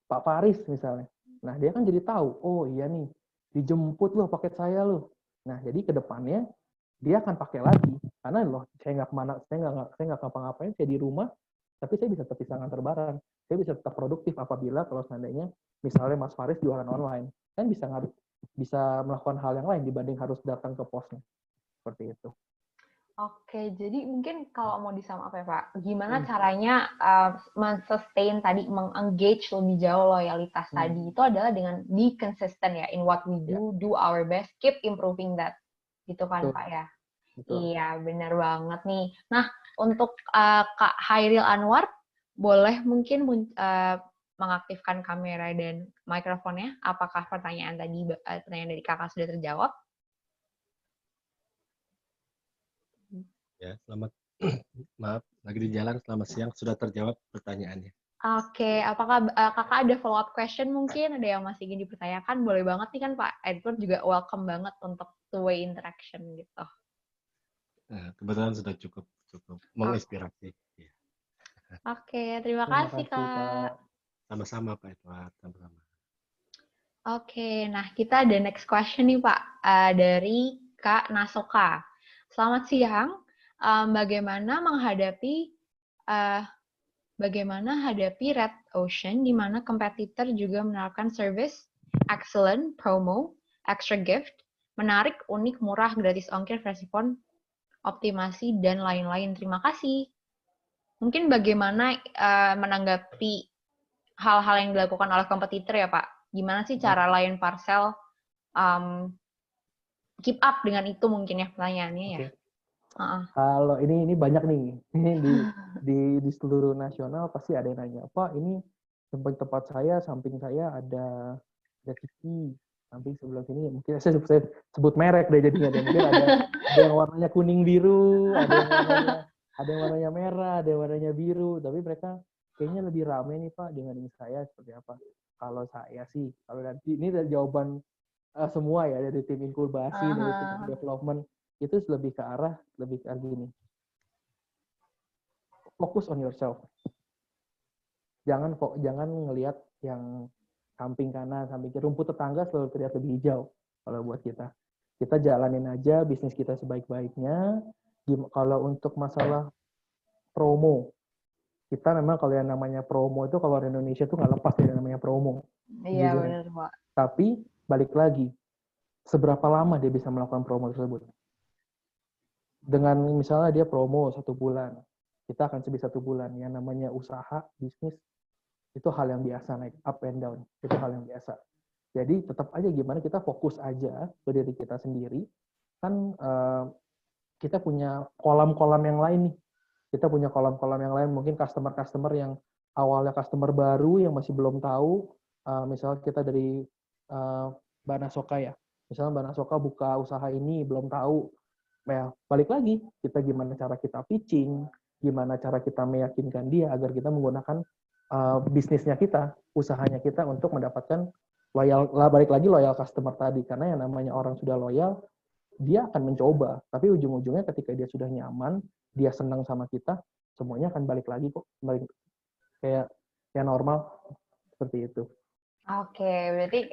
Pak Faris misalnya. Nah, dia kan jadi tahu, oh iya nih, dijemput loh paket saya loh. Nah, jadi ke depannya dia akan pakai lagi. Karena loh, saya nggak ngapa-ngapain, saya di rumah, tapi saya bisa tetap ngantar barang. Saya bisa tetap produktif apabila kalau seandainya misalnya Mas Faris jualan online, kan bisa melakukan hal yang lain dibanding harus datang ke posnya. Seperti itu. Oke, jadi mungkin kalau mau disum up ya Pak, gimana caranya men-sustain tadi, meng-engage lebih jauh loyalitas tadi itu adalah dengan be consistent ya in what we do our best, keep improving that, gitu kan Pak ya? Betul. Iya, benar banget nih. Nah, untuk Kak Hairil Anwar, boleh mungkin mengaktifkan kamera dan mikrofonnya. Apakah pertanyaan dari kakak sudah terjawab? Ya, selamat. Maaf, lagi di jalan. Selamat siang. Sudah terjawab pertanyaannya. Oke, apakah kakak ada follow up question mungkin? Ada yang masih ingin dipertanyakan? Boleh banget nih kan Pak Edward juga welcome banget untuk two-way interaction gitu. Kebetulan sudah cukup menginspirasi. Ya. Oke, terima kasih Kak. Sama-sama Pak Edward, sama-sama. Oke, nah kita ada next question nih Pak, dari Kak Nasoka. Selamat siang, bagaimana hadapi Red Ocean di mana kompetitor juga menawarkan service, excellent, promo, extra gift, menarik, unik, murah, gratis ongkir, versi phone, optimasi, dan lain-lain. Terima kasih. Mungkin bagaimana menanggapi hal-hal yang dilakukan oleh kompetitor ya Pak? Gimana sih cara Lion Parcel keep up dengan itu mungkin ya pertanyaannya ya? Kalau ini banyak nih di seluruh nasional pasti ada yang nanya, Pak ini tempat saya samping saya ada Kiki, samping sebelah sini mungkin saya sebut merek deh jadinya deh. Mungkin ada yang warnanya kuning biru, ada yang warnanya merah, ada yang warnanya biru, tapi mereka kayaknya lebih ramai nih Pak dibanding saya, seperti apa? Kalau saya sih, kalau nanti ini dari jawaban semua ya, dari tim inkubasi, dari tim development, itu lebih ke arah gini. Fokus on yourself. Jangan ngelihat yang samping kanan, samping kiri. Rumput tetangga selalu terlihat lebih hijau kalau buat kita. Kita jalanin aja bisnis kita sebaik-baiknya. Kalau untuk masalah promo, kita memang kalau yang namanya promo itu kalau di Indonesia tuh nggak lepas dari namanya promo. Iya benar Pak. Tapi balik lagi, seberapa lama dia bisa melakukan promo tersebut? Dengan misalnya dia promo 1 bulan, kita akan sebut 1 bulan. Yang namanya usaha, bisnis, itu hal yang biasa, naik up and down. Itu hal yang biasa. Jadi tetap aja gimana kita fokus aja ke diri kita sendiri. Kan kita punya kolam-kolam yang lain nih. Kita punya kolam-kolam yang lain, mungkin customer-customer yang awalnya customer baru yang masih belum tahu. Misalnya kita dari Mbak Nasoka ya. Misalnya Mbak Nasoka buka usaha ini, belum tahu. Ya, balik lagi, kita gimana cara kita pitching, gimana cara kita meyakinkan dia agar kita menggunakan bisnisnya kita, usahanya kita untuk mendapatkan balik lagi loyal customer tadi. Karena yang namanya orang sudah loyal, dia akan mencoba. Tapi ujung-ujungnya ketika dia sudah nyaman, dia senang sama kita, semuanya akan balik lagi kok. Balik kayak normal, seperti itu. Oke, berarti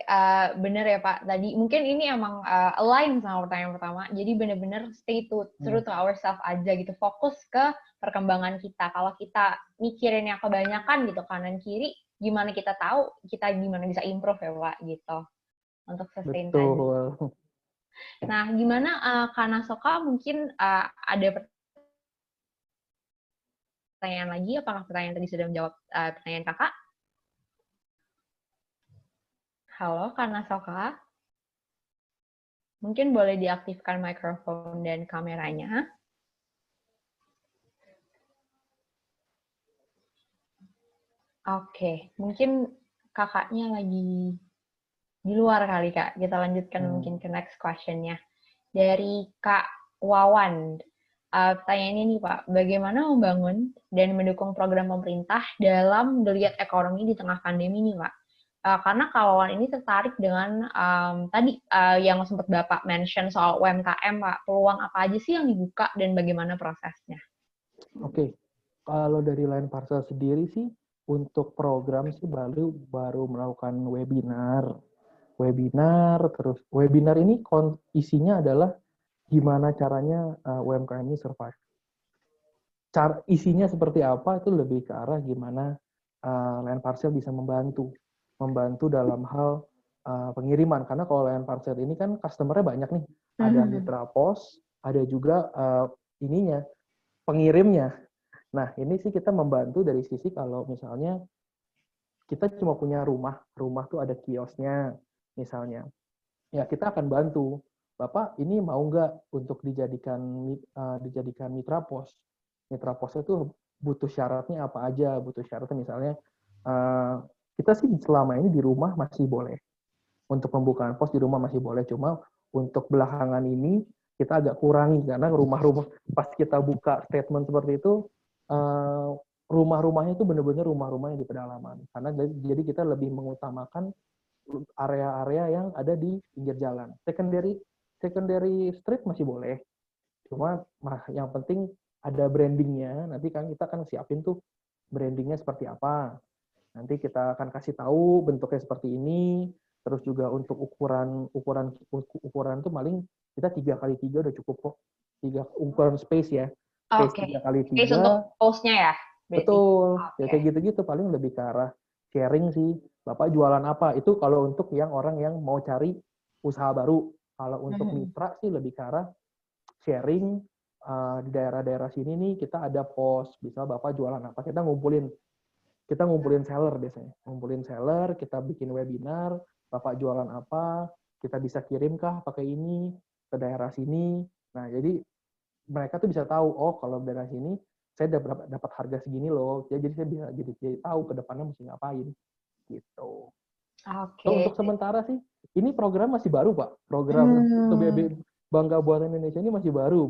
benar ya Pak. Tadi mungkin ini emang align sama pertanyaan pertama. Jadi benar-benar stay true to ourselves aja gitu. Fokus ke perkembangan kita. Kalau kita mikirin yang kebanyakan gitu kanan kiri, gimana kita tahu kita gimana bisa improve ya Pak gitu. Untuk sustain tadi. Nah, gimana Kak Nasoka mungkin ada pertanyaan lagi? Apakah pertanyaan tadi sudah menjawab pertanyaan Kakak? Halo, Kak Nasoka. Mungkin boleh diaktifkan mikrofon dan kameranya. Oke, mungkin kakaknya lagi di luar kali, Kak. Kita lanjutkan mungkin ke next question-nya. Dari Kak Wawan. Pertanyaannya nih, Pak. Bagaimana membangun dan mendukung program pemerintah dalam geliat ekonomi di tengah pandemi nih, Pak? Karena Kak Wawan ini tertarik dengan tadi yang sempat Bapak mention soal UMKM, Pak. Peluang apa aja sih yang dibuka dan bagaimana prosesnya? Oke, kalau dari Lion Parcel sendiri sih, untuk program sih baru melakukan webinar. Terus webinar ini isinya adalah gimana caranya UMKM ini survive. Isinya seperti apa itu lebih ke arah gimana Lion Parcel bisa membantu dalam hal pengiriman. Karena kalau Lion Parcel ini kan customer-nya banyak nih. Ada mitra pos, ada juga pengirimnya. Nah, ini sih kita membantu dari sisi kalau misalnya kita cuma punya rumah tuh ada kiosnya misalnya. Ya, kita akan bantu. Bapak ini mau nggak untuk dijadikan mitra pos? Mitra pos itu butuh syaratnya apa aja. Butuh syaratnya misalnya, kita sih selama ini di rumah masih boleh. Untuk pembukaan pos di rumah masih boleh, cuma untuk belakangan ini kita agak kurangi karena rumah-rumah pas kita buka statement seperti itu, rumah-rumahnya itu benar-benar rumah-rumahnya di pedalaman. Karena jadi kita lebih mengutamakan area-area yang ada di pinggir jalan. Secondary street masih boleh, cuma yang penting ada brandingnya. Nanti kan kita kan siapin tuh brandingnya seperti apa. Nanti kita akan kasih tahu bentuknya seperti ini. Terus juga untuk ukuran tuh paling kita 3x3 udah cukup kok. Ukuran space ya. Space Oke. 3x3. Space untuk post-nya ya? Berarti. Betul. Ya Oke. kayak gitu-gitu paling lebih ke arah sharing sih. Bapak jualan apa? Itu kalau untuk yang orang yang mau cari usaha baru. Kalau untuk mitra sih lebih ke arah sharing, di daerah-daerah sini nih kita ada pos, bisa Bapak jualan apa? Kita ngumpulin seller biasanya. Ngumpulin seller, kita bikin webinar, Bapak jualan apa, kita bisa kirimkah pakai ini ke daerah sini. Nah, jadi mereka tuh bisa tahu, oh kalau daerah sini saya dapat harga segini loh. Jadi saya bisa jadi tahu ke depannya mesti ngapain gitu. Oke. So, untuk sementara sih ini program masih baru, Pak. Program PBB Bangga Buatan Indonesia ini masih baru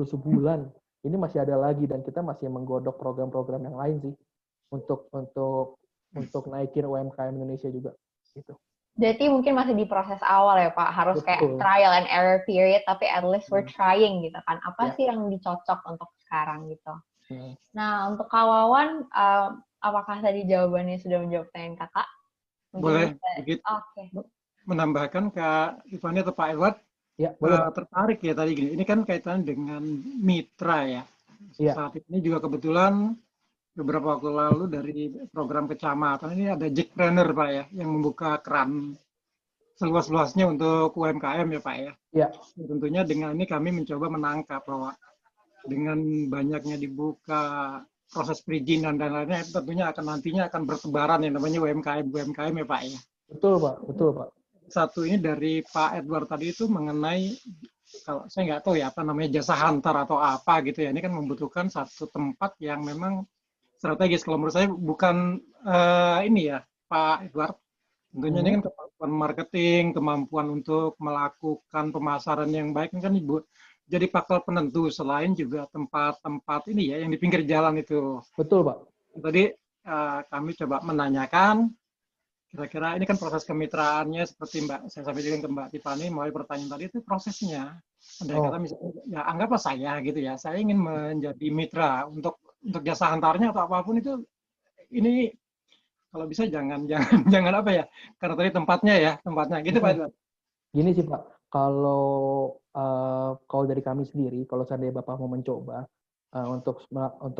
sebulan. Ini masih ada lagi dan kita masih menggodok program-program yang lain sih untuk naikin UMKM Indonesia juga gitu. Berarti mungkin masih di proses awal ya Pak, harus kayak Betul. trial and error period, tapi at least we're trying gitu kan. Apa sih yang dicocok untuk sekarang gitu. Nah, untuk Kak Wawan, apakah tadi jawabannya sudah menjawab pertanyaan Kakak? Mungkin boleh sedikit menambahkan Kak Ivani atau Pak Edward? Ya, boleh, tertarik ya tadi gini. Ini kan kaitannya dengan mitra ya. Ya. Saat ini juga kebetulan beberapa waktu lalu dari program kecamatan ini ada Jackpreneur Pak ya, yang membuka keran seluas-luasnya untuk UMKM ya Pak ya. Ya. Tentunya dengan ini kami mencoba menangkap bahwa dengan banyaknya dibuka proses perizinan dan lainnya, itu tentunya nantinya akan bertebaran yang namanya UMKM ya Pak ya. Betul Pak. Satu ini dari Pak Edward tadi itu mengenai, kalau saya nggak tahu ya apa namanya, jasa hantar atau apa gitu ya. Ini kan membutuhkan satu tempat yang memang strategis. Kalau menurut saya bukan ini ya Pak Edward. Tentunya ini kan kemampuan marketing, kemampuan untuk melakukan pemasaran yang baik ini kan jadi faktor penentu, selain juga tempat-tempat ini ya yang di pinggir jalan itu. Betul Pak. Tadi kami coba menanyakan kira-kira ini kan proses kemitraannya seperti saya sampaikan ke Mbak Tiffany mulai pertanyaan tadi, itu prosesnya. Andai kata misalnya, ya anggaplah saya gitu ya, saya ingin menjadi mitra untuk jasa antarnya atau apapun itu, ini kalau bisa jangan apa ya, karena tadi tempatnya gitu Pak Edward. Gini sih Pak, kalau dari kami sendiri, kalau seandainya Bapak mau mencoba untuk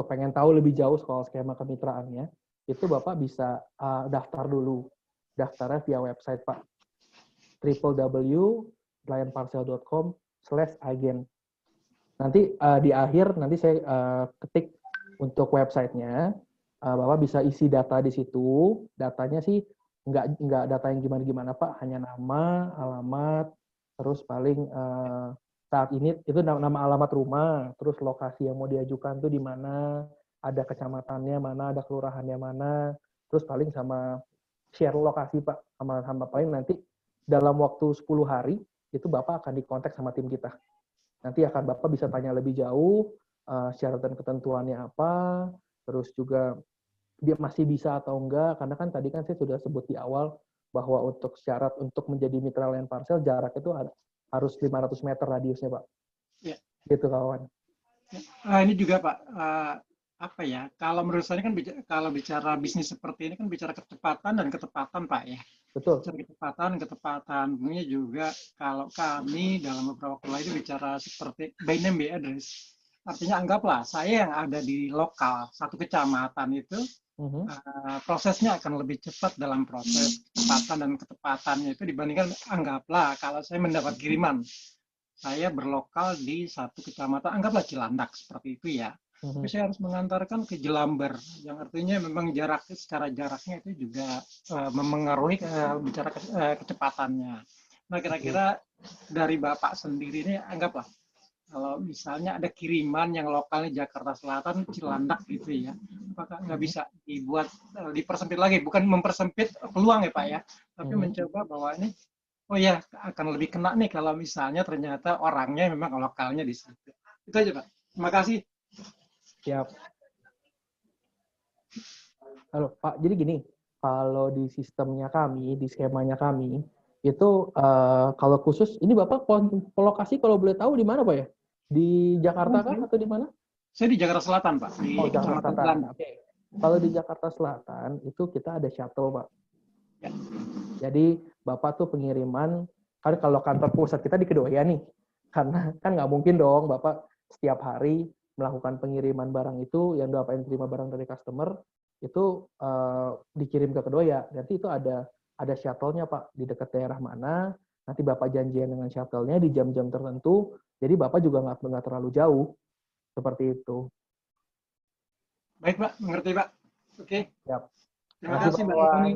pengen tahu lebih jauh soal skema kemitraannya, itu Bapak bisa daftar dulu. Daftarnya via website Pak, www.lianparcel.com/agen. Nanti di akhir nanti saya ketik untuk websitenya, Bapak bisa isi data di situ. Datanya sih nggak data yang gimana-gimana Pak, hanya nama, alamat, terus paling saat ini itu nama alamat rumah, terus lokasi yang mau diajukan tuh di mana, ada kecamatannya mana, ada kelurahannya mana, terus paling sama share lokasi Pak, sama paling nanti dalam waktu 10 hari itu Bapak akan dikontak sama tim kita. Nanti akan Bapak bisa tanya lebih jauh syarat dan ketentuannya apa, terus juga dia masih bisa atau enggak, karena kan tadi kan saya sudah sebut di awal bahwa untuk syarat untuk menjadi mitra Lian Parcel jarak itu harus 500 meter radiusnya Pak. Ya. Gitu kawan. Ini juga Pak, apa ya, kalau menurut saya kan kalau bicara bisnis seperti ini kan bicara kecepatan dan ketepatan Pak ya. Betul. Bicara ketepatan, tentunya juga kalau kami dalam beberapa waktu lalu bicara seperti by name by address. Artinya anggaplah saya yang ada di lokal satu kecamatan itu, prosesnya akan lebih cepat dalam proses kecepatan dan ketepatannya itu dibandingkan anggaplah kalau saya mendapat kiriman, saya berlokal di satu kecamatan, anggaplah Cilandak seperti itu ya. Tapi saya harus mengantarkan ke Jelambar, yang artinya memang secara jaraknya itu juga memengaruhi bicara kecepatannya. Nah, kira-kira dari Bapak sendiri ini, anggaplah kalau misalnya ada kiriman yang lokalnya Jakarta Selatan, Cilandak gitu ya, apakah nggak bisa dibuat dipersempit lagi? Bukan mempersempit peluang ya Pak ya, tapi mencoba bahwa ini, oh ya akan lebih kena nih kalau misalnya ternyata orangnya memang lokalnya di situ. Itu aja Pak. Terima kasih. Siap. Halo Pak, jadi gini, kalau di sistemnya kami, di skemanya kami, itu kalau khusus, ini Bapak lokasi kalau boleh tahu di mana Pak ya? Di Jakarta kah atau di mana? Saya di Jakarta Selatan Pak. Di Jakarta Selatan. Oke. Kalau di Jakarta Selatan, itu kita ada shuttle Pak. Ya. Jadi Bapak tuh pengiriman, kan kalau kantor pusat kita di Kedoya nih, karena kan nggak mungkin dong Bapak setiap hari melakukan pengiriman barang itu, yang Bapak yang terima barang dari customer, itu dikirim ke Kedoya. Nanti itu ada shuttle-nya Pak, di dekat daerah mana, nanti Bapak janjian dengan shuttle-nya di jam-jam tertentu, jadi Bapak juga nggak terlalu jauh, seperti itu. Baik Pak, mengerti Pak. Oke. Siap. Terima kasih Mbak Tiffany.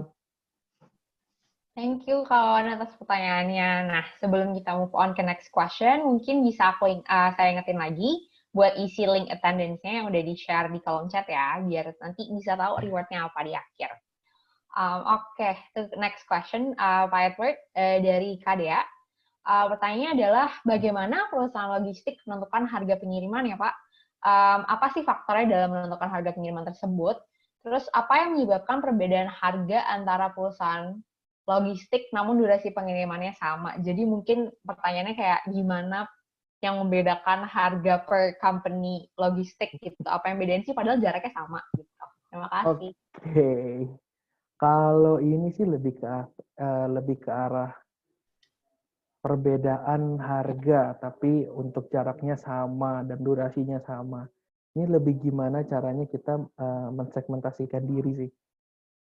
Thank you kawan atas pertanyaannya. Nah, sebelum kita move on ke next question, mungkin bisa saya ingetin lagi buat isi link attendance-nya yang udah di-share di kolom chat ya, biar nanti bisa tahu reward-nya apa di akhir. Oke, next question, Pak Edward dari KDA. Pertanyaannya adalah bagaimana perusahaan logistik menentukan harga pengiriman ya Pak? Apa sih faktornya dalam menentukan harga pengiriman tersebut? Terus apa yang menyebabkan perbedaan harga antara perusahaan logistik namun durasi pengirimannya sama? Jadi mungkin pertanyaannya kayak gimana yang membedakan harga per company logistik gitu? Apa yang bedain sih padahal jaraknya sama gitu? Terima kasih. Oke. Kalau ini sih lebih ke arah perbedaan harga, tapi untuk jaraknya sama dan durasinya sama. Ini lebih gimana caranya kita mensegmentasikan diri sih.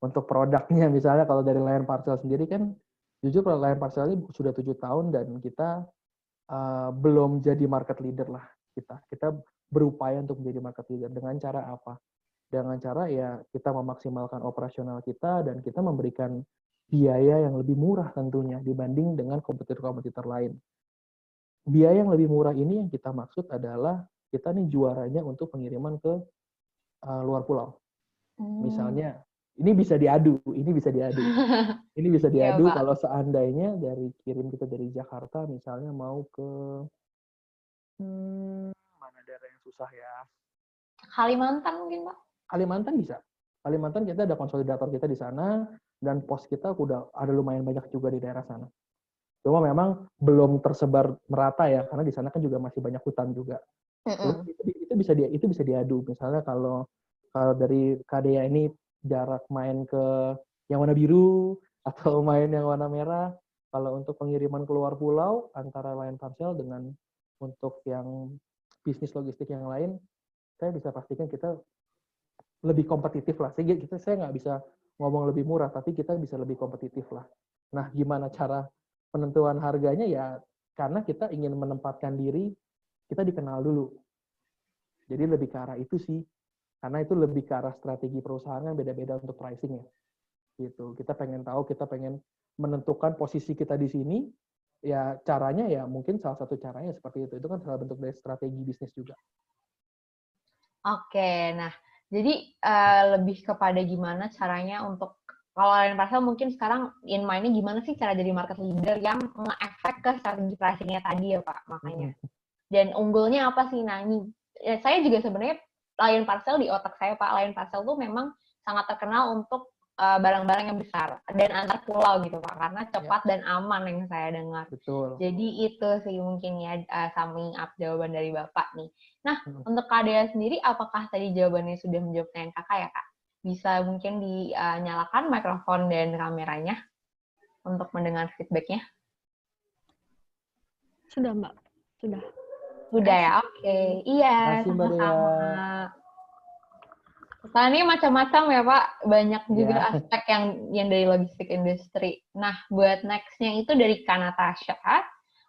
Untuk produknya, misalnya kalau dari Lion Parcel sendiri kan, jujur kalau Lion Parcel ini sudah 7 tahun dan kita belum jadi market leader lah kita. Kita berupaya untuk menjadi market leader. Dengan cara apa? Dengan cara ya kita memaksimalkan operasional kita dan kita memberikan biaya yang lebih murah tentunya dibanding dengan kompetitor-kompetitor lain. Biaya yang lebih murah ini yang kita maksud adalah kita nih juaranya untuk pengiriman ke luar pulau. Misalnya, ini bisa diadu. Ini bisa diadu kalau seandainya dari kirim kita dari Jakarta misalnya mau ke mana daerah yang susah ya? Kalimantan mungkin Pak? Kalimantan bisa. Kalimantan kita ada konsolidator kita di sana dan pos kita udah ada lumayan banyak juga di daerah sana. Cuma memang belum tersebar merata ya karena di sana kan juga masih banyak hutan juga. Itu bisa diadu. Misalnya kalau dari KDA ini jarak main ke yang warna biru atau main yang warna merah. Kalau untuk pengiriman keluar pulau antara Lion Parcel dengan untuk yang bisnis logistik yang lain, saya bisa pastikan kita lebih kompetitif lah. Saya nggak bisa ngomong lebih murah, tapi kita bisa lebih kompetitif lah. Nah, gimana cara penentuan harganya ya? Karena kita ingin menempatkan diri, kita dikenal dulu. Jadi lebih ke arah itu sih. Karena itu lebih ke arah strategi perusahaan yang beda-beda untuk pricing ya. Gitu. Kita pengen tahu, kita pengen menentukan posisi kita di sini. Ya caranya ya mungkin salah satu caranya seperti itu. Itu kan salah bentuk dari strategi bisnis juga. Oke, nah jadi lebih kepada gimana caranya untuk kalau Lion Parcel mungkin sekarang in mind-nya gimana sih cara jadi market leader yang nge-efek ke strategi pricing-nya tadi ya Pak, makanya. Dan unggulnya apa sih? Nah ini saya juga sebenarnya Lion Parcel di otak saya Pak, Lion Parcel tuh memang sangat terkenal untuk barang-barang yang besar dan antar pulau gitu Pak, karena cepat dan aman yang saya dengar. Betul. Jadi itu sih mungkin ya summing up jawaban dari Bapak nih. Nah, untuk KDA sendiri apakah tadi jawabannya sudah menjawab pertanyaan Kakak ya Kak? Bisa mungkin dinyalakan mikrofon dan kameranya untuk mendengar feedback-nya? Sudah Mbak, sudah. Sudah ya, oke. Iya, sama-sama. Pertanyaannya macam-macam ya Pak, banyak juga aspek yang dari logistik industri. Nah, buat next-nya itu dari Kak Natasha.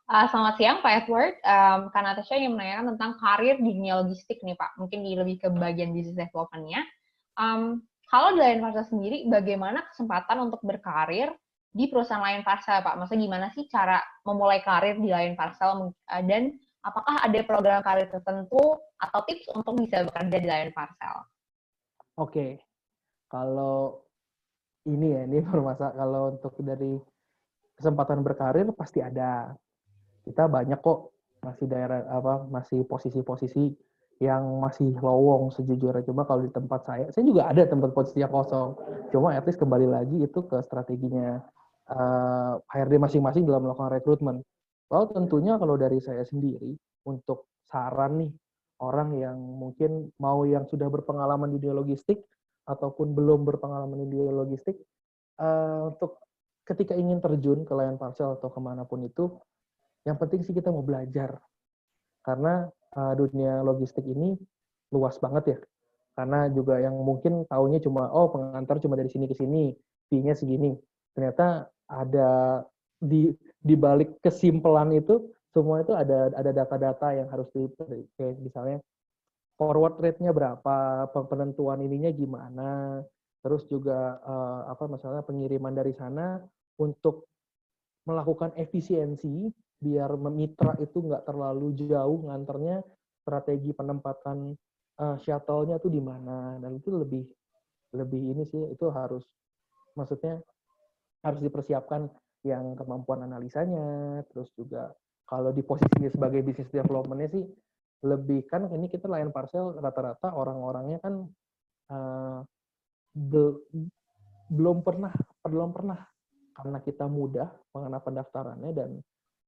Selamat siang Pak Edward. Kak Natasha yang menanyakan tentang karir di dunia logistik nih Pak, mungkin lebih ke bagian business development-nya. Kalau di Lion Parcel sendiri, bagaimana kesempatan untuk berkarir di perusahaan Lion Parcel Pak? Maksudnya gimana sih cara memulai karir di Lion Parcel dan apakah ada program karir tertentu atau tips untuk bisa bekerja di Lion Parcel? Oke, kalau ini kalau untuk dari kesempatan berkarir pasti ada. Kita banyak kok masih posisi-posisi yang masih lowong sejujurnya. Cuma kalau di tempat saya juga ada tempat posisi yang kosong. Cuma at least kembali lagi itu ke strateginya HRD masing-masing dalam melakukan rekrutmen. Lalu tentunya kalau dari saya sendiri untuk saran nih orang yang mungkin mau yang sudah berpengalaman di dunia logistik ataupun belum berpengalaman di dunia logistik, untuk ketika ingin terjun ke Lion Parcel atau kemanapun itu, yang penting sih kita mau belajar. Karena dunia logistik ini luas banget ya. Karena juga yang mungkin taunya cuma, pengantar cuma dari sini ke sini, fee-nya segini. Ternyata ada di balik kesimpelan itu, semua itu ada data-data yang harus kayak misalnya forward rate-nya berapa, penentuan ininya gimana, terus juga misalnya pengiriman dari sana untuk melakukan efisiensi biar mitra itu nggak terlalu jauh nganternya, strategi penempatan shuttle-nya tuh di mana, dan itu lebih ini sih, itu maksudnya harus dipersiapkan yang kemampuan analisanya, terus juga kalau di posisinya sebagai business development-nya sih lebih, kan ini kita Lion Parcel rata-rata orang-orangnya kan belum pernah karena kita mudah mengenai pendaftarannya, dan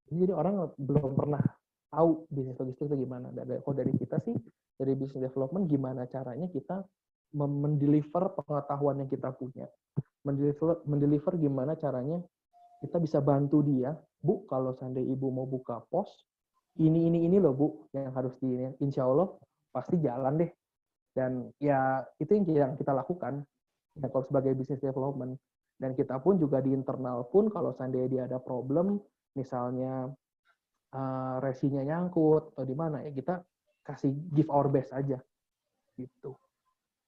jadi orang belum pernah tahu bisnis logistik itu gimana. Kalau dari kita sih, dari business development, gimana caranya kita mendeliver pengetahuan yang kita punya, mendeliver gimana caranya kita bisa bantu dia, Bu, kalau seandainya Ibu mau buka pos, ini loh Bu, yang harus insya Allah pasti jalan deh. Dan ya itu yang kita lakukan ya, kalau sebagai business development. Dan kita pun juga di internal pun kalau seandainya dia ada problem, misalnya resinya nyangkut atau di mana, ya kita kasih give our best aja gitu.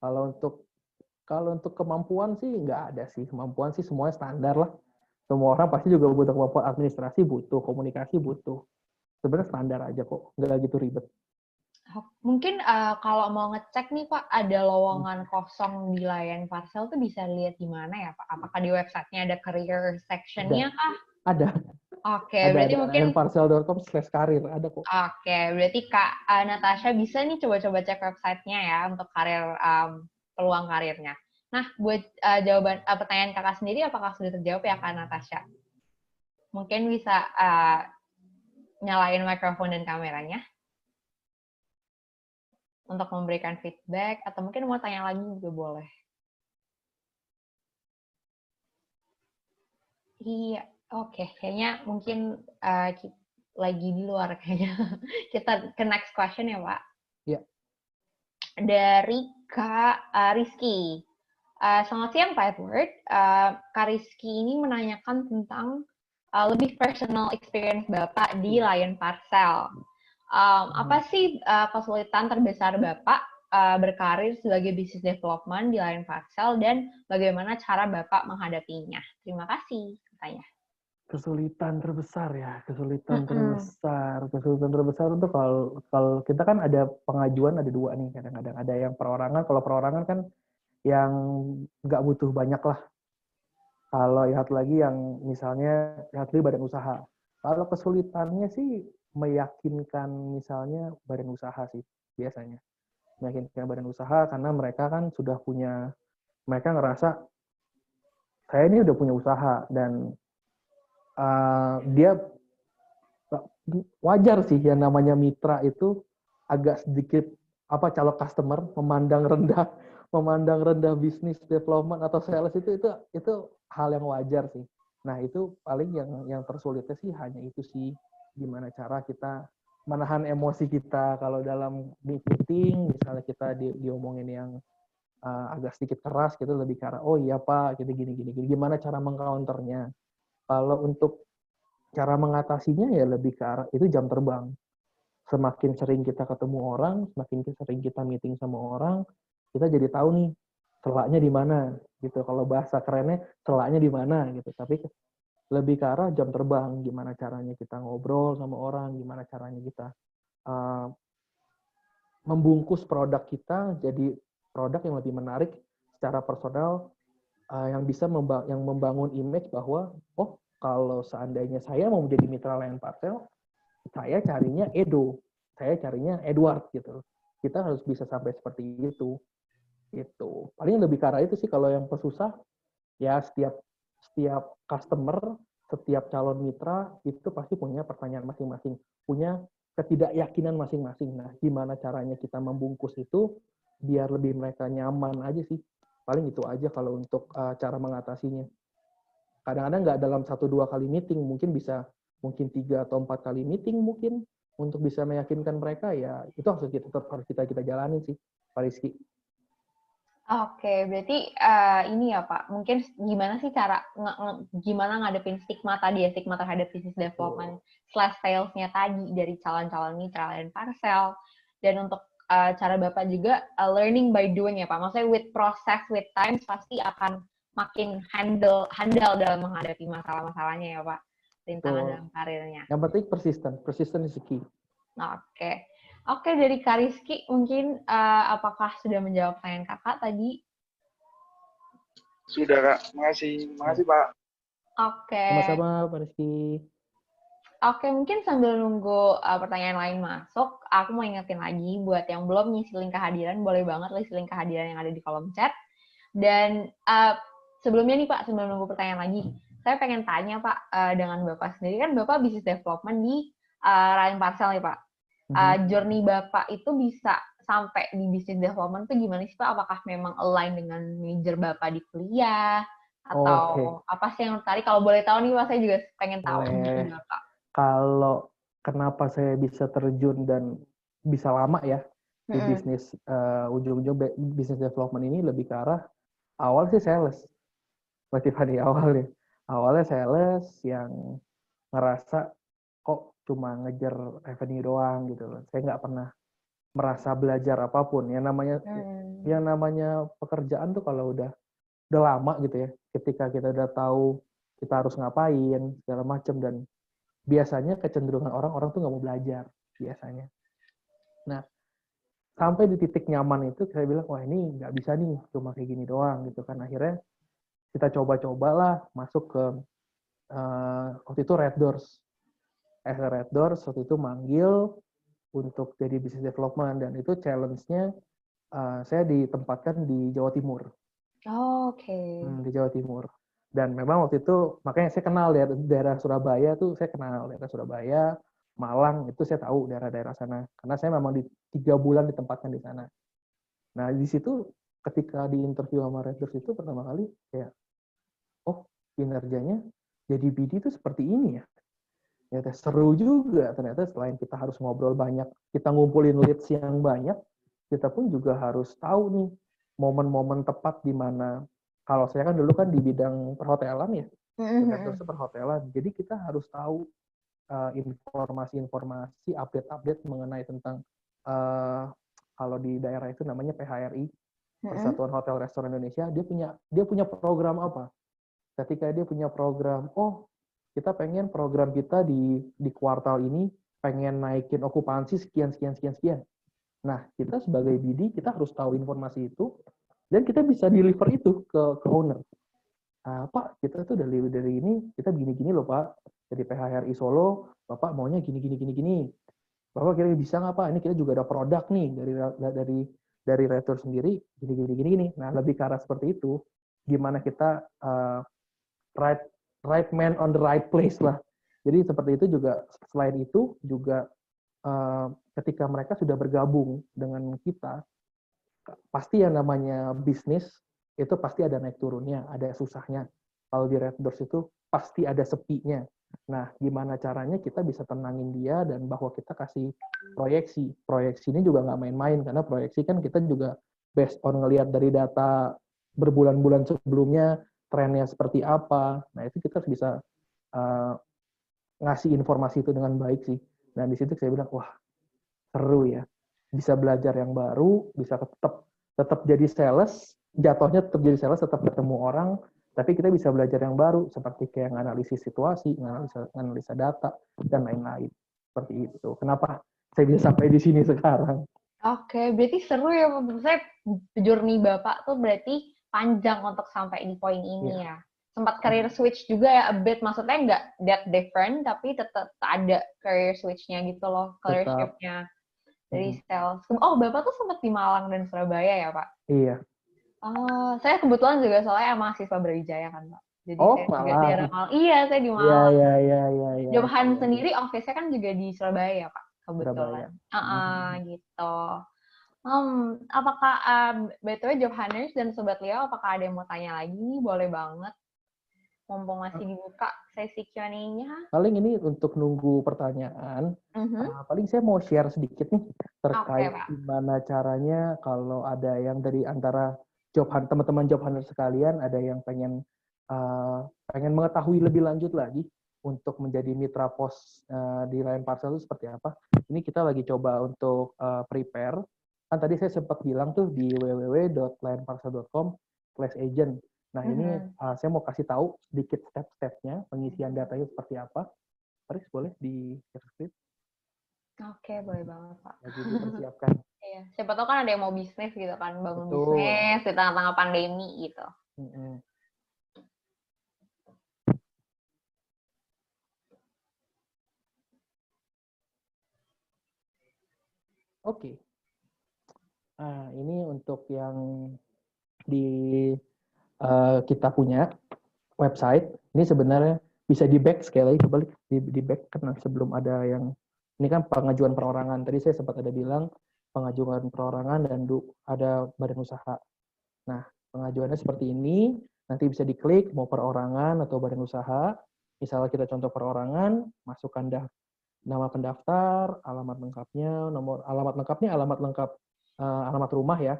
Kalau untuk kemampuan sih nggak ada sih, kemampuan sih semuanya standar lah. Semua orang pasti juga butuh kemampuan administrasi, butuh komunikasi, butuh. Sebenarnya standar aja kok, nggak gitu ribet. Mungkin kalau mau ngecek nih Pak, ada lowongan kosong di Lion Parcel tuh bisa lihat di mana ya Pak? Apakah di websitenya ada career section-nya kah? Ada. Oke, berarti mungkin lionparcel.com/karir ada kok. Oke, berarti Kak Natasha bisa nih coba-coba cek websitenya ya untuk karir peluang karirnya. Nah, buat jawaban pertanyaan Kakak sendiri, apakah sudah terjawab ya Kak Natasha? Mungkin bisa nyalain mikrofon dan kameranya untuk memberikan feedback, atau mungkin mau tanya lagi juga boleh. Iya, oke. Kayaknya mungkin lagi di luar kayaknya. Kita ke next question ya, Pak. Iya. Dari Kak Rizky. Selamat siang, Pak Edward. Kak Rizky ini menanyakan tentang lebih personal experience Bapak di Lion Parcel. Apa sih kesulitan terbesar Bapak berkarir sebagai business development di Lion Parcel, dan bagaimana cara Bapak menghadapinya? Terima kasih, katanya. Kesulitan terbesar itu kalau kita kan ada pengajuan, ada dua nih kadang-kadang. Ada yang perorangan, kalau perorangan kan yang nggak butuh banyak lah. Kalau ya satu lagi yang misalnya satu badan usaha. Kalau kesulitannya sih meyakinkan misalnya badan usaha sih biasanya. Meyakinkan badan usaha karena mereka kan sudah punya, mereka ngerasa saya ini udah punya usaha, dan dia wajar sih yang namanya mitra itu agak sedikit calon customer memandang rendah bisnis development atau sales itu hal yang wajar sih. Nah, itu paling yang tersulitnya sih hanya itu sih, gimana cara kita menahan emosi kita kalau dalam meeting, misalnya kita diomongin yang agak sedikit keras gitu, lebih ke arah oh iya Pak, gitu gini gimana cara mengcounternya. Kalau untuk cara mengatasinya ya lebih ke arah itu jam terbang. Semakin sering kita ketemu orang, semakin sering kita meeting sama orang, kita jadi tahu nih celahnya di mana gitu. Kalau bahasa kerennya celahnya di mana gitu. Tapi lebih ke arah jam terbang, gimana caranya kita ngobrol sama orang, gimana caranya kita uh, membungkus produk kita jadi produk yang lebih menarik secara personal, yang bisa membangun image bahwa oh kalau seandainya saya mau menjadi mitra Lion Parcel, saya carinya Edo, saya carinya Edward gitu. Kita harus bisa sampai seperti itu. Itu paling lebih ke arah itu sih. Kalau yang pesusah ya setiap customer, setiap calon mitra itu pasti punya pertanyaan masing-masing, punya ketidakyakinan masing-masing. Nah, gimana caranya kita membungkus itu biar lebih mereka nyaman aja sih. Paling itu aja kalau untuk cara mengatasinya. Kadang-kadang nggak dalam 1-2 kali meeting, mungkin 3 atau 4 kali meeting mungkin untuk bisa meyakinkan mereka, ya itu harus kita jalanin sih, Pak Rizky. Oke, berarti ini ya Pak, mungkin gimana sih cara gimana ngadepin stigma tadi ya, stigma terhadap business development / sales-nya tadi dari calon-calon mitra Lion Parcel, dan untuk cara Bapak juga learning by doing ya Pak, maksudnya with process, with time pasti akan makin handal dalam menghadapi masalah-masalahnya ya Pak, rintangan dalam karirnya. Yang penting persisten is the key. Oke, dari Kak Rizky, mungkin apakah sudah menjawab pertanyaan Kakak tadi? Sudah, Kak. Makasih Pak. Oke. Sama-sama, Pak Rizky. Oke, mungkin sambil nunggu pertanyaan lain masuk, aku mau ingetin lagi buat yang belum ngisi link kehadiran, boleh banget ngisi link kehadiran yang ada di kolom chat. Dan sebelumnya nih Pak, sebelum nunggu pertanyaan lagi, saya pengen tanya Pak, dengan Bapak sendiri, kan Bapak business development di Lion Parcel nih Pak. Journey Bapak itu bisa sampai di business development tuh gimana sih Pak? Apakah memang align dengan major Bapak di kuliah? Atau apa sih yang tertarik? Kalau boleh tahu nih Pak, saya juga pengen tahu journey Bapak. Kalau kenapa saya bisa terjun dan bisa lama ya di bisnis, ujung-ujung business development ini lebih ke arah awal sih sales. Berarti pada awalnya sales yang ngerasa kok cuma ngejar revenue doang gitu loh. Saya nggak pernah merasa belajar apapun. Yang namanya pekerjaan tuh kalau udah lama gitu ya, ketika kita udah tahu kita harus ngapain segala macam, dan biasanya kecenderungan orang tuh nggak mau belajar biasanya. Nah, sampai di titik nyaman itu saya bilang, wah ini nggak bisa nih cuma kayak gini doang gitu kan. Akhirnya kita coba-cobalah masuk ke waktu itu Red Doors. Red Doors waktu itu manggil untuk jadi business development, dan itu challenge-nya saya ditempatkan di Jawa Timur. Di Jawa Timur. Dan memang waktu itu makanya saya kenal daerah Surabaya tuh, saya kenal daerah Surabaya, Malang itu saya tahu daerah-daerah sana karena saya memang di 3 bulan ditempatkan di sana. Nah di situ ketika di interview sama Red Doors itu pertama kali kayak, oh kinerjanya jadi BD itu seperti ini ya. Ternyata seru juga, ternyata selain kita harus ngobrol banyak, kita ngumpulin leads yang banyak, kita pun juga harus tahu nih momen-momen tepat di mana, kalau saya kan dulu kan di bidang perhotelan ya, perhotelan, jadi kita harus tahu informasi-informasi, update-update mengenai tentang, kalau di daerah itu namanya PHRI, Persatuan Hotel Restoran Indonesia, dia punya program apa? Ketika dia punya program, oh kita pengen program kita di kuartal ini pengen naikin okupansi sekian. Nah, kita sebagai BD kita harus tahu informasi itu dan kita bisa deliver itu ke owner. Pak, kita tuh dari ini kita gini-gini loh Pak. Dari PHRI Solo, Bapak maunya gini. Bapak kira bisa nggak Pak? Ini kita juga ada produk nih dari Retur sendiri gini. Nah, lebih ke arah seperti itu. Gimana kita right man on the right place lah. Jadi seperti itu juga. Selain itu juga ketika mereka sudah bergabung dengan kita, pasti yang namanya bisnis itu pasti ada naik turunnya, ada susahnya. Kalau di Red Doors itu pasti ada sepinya. Nah, gimana caranya kita bisa tenangin dia dan bahwa kita kasih proyeksi. Proyeksi ini juga nggak main-main karena proyeksi kan kita juga based on ngelihat dari data berbulan-bulan sebelumnya, trennya seperti apa. Nah, itu kita harus bisa ngasih informasi itu dengan baik sih. Dan di situ saya bilang, wah, seru ya. Bisa belajar yang baru, bisa tetap jadi sales, jatuhnya tetap jadi sales, tetap ketemu orang, tapi kita bisa belajar yang baru, seperti kayak analisis situasi, analisa data, dan lain-lain. Seperti itu. Kenapa saya bisa sampai di sini sekarang. Oke, berarti seru ya menurut saya, journey Bapak tuh berarti panjang untuk sampai di poin ini ya. Sempat career switch juga ya a bit, maksudnya nggak that different tapi tetap ada career switch-nya gitu loh, career Tetap. shift-nya dari sales. Oh, Bapak tuh sempat di Malang dan Surabaya ya, Pak? Iya. Oh, saya kebetulan juga soalnya mahasiswa Brawijaya kan, Pak. Jadi saya juga Malang. daerah Malang. Iya, saya di Iya, Malang. iya. Job Hunt sendiri office-nya kan juga di Surabaya ya, Pak, Surabaya. kebetulan. Gitu. Apakah BTW Job Hunters dan Sobat Leo, apakah ada yang mau tanya lagi nih? Boleh banget. Mumpung masih dibuka sesi Q&A-nya. Paling ini untuk nunggu pertanyaan. Paling saya mau share sedikit nih terkait gimana caranya kalau ada yang dari antara teman-teman job hunter sekalian, ada yang pengen mengetahui lebih lanjut lagi untuk menjadi mitra pos di Lion Parcel itu seperti apa. Ini kita lagi coba untuk prepare. Kan tadi saya sempat bilang tuh di www.lionparcel.com/agent. Nah, ini saya mau kasih tahu sedikit step-stepnya, pengisian datanya seperti apa. Paris, boleh di share. Oke, boleh banget, Pak. Lagi dipersiapkan. Iya, siapa tahu kan ada yang mau bisnis gitu kan, bangun Betul. bisnis di tengah-tengah pandemi gitu. Oke. Ini untuk yang di kita punya website. Ini sebenarnya bisa di back sekali lagi, coba di back karena sebelum ada yang ini kan pengajuan perorangan. Tadi saya sempat ada bilang pengajuan perorangan dan ada badan usaha. Nah, pengajuannya seperti ini. Nanti bisa diklik mau perorangan atau badan usaha. Misalnya kita contoh perorangan, masukkan nama pendaftar, alamat lengkapnya, alamat lengkap alamat rumah ya.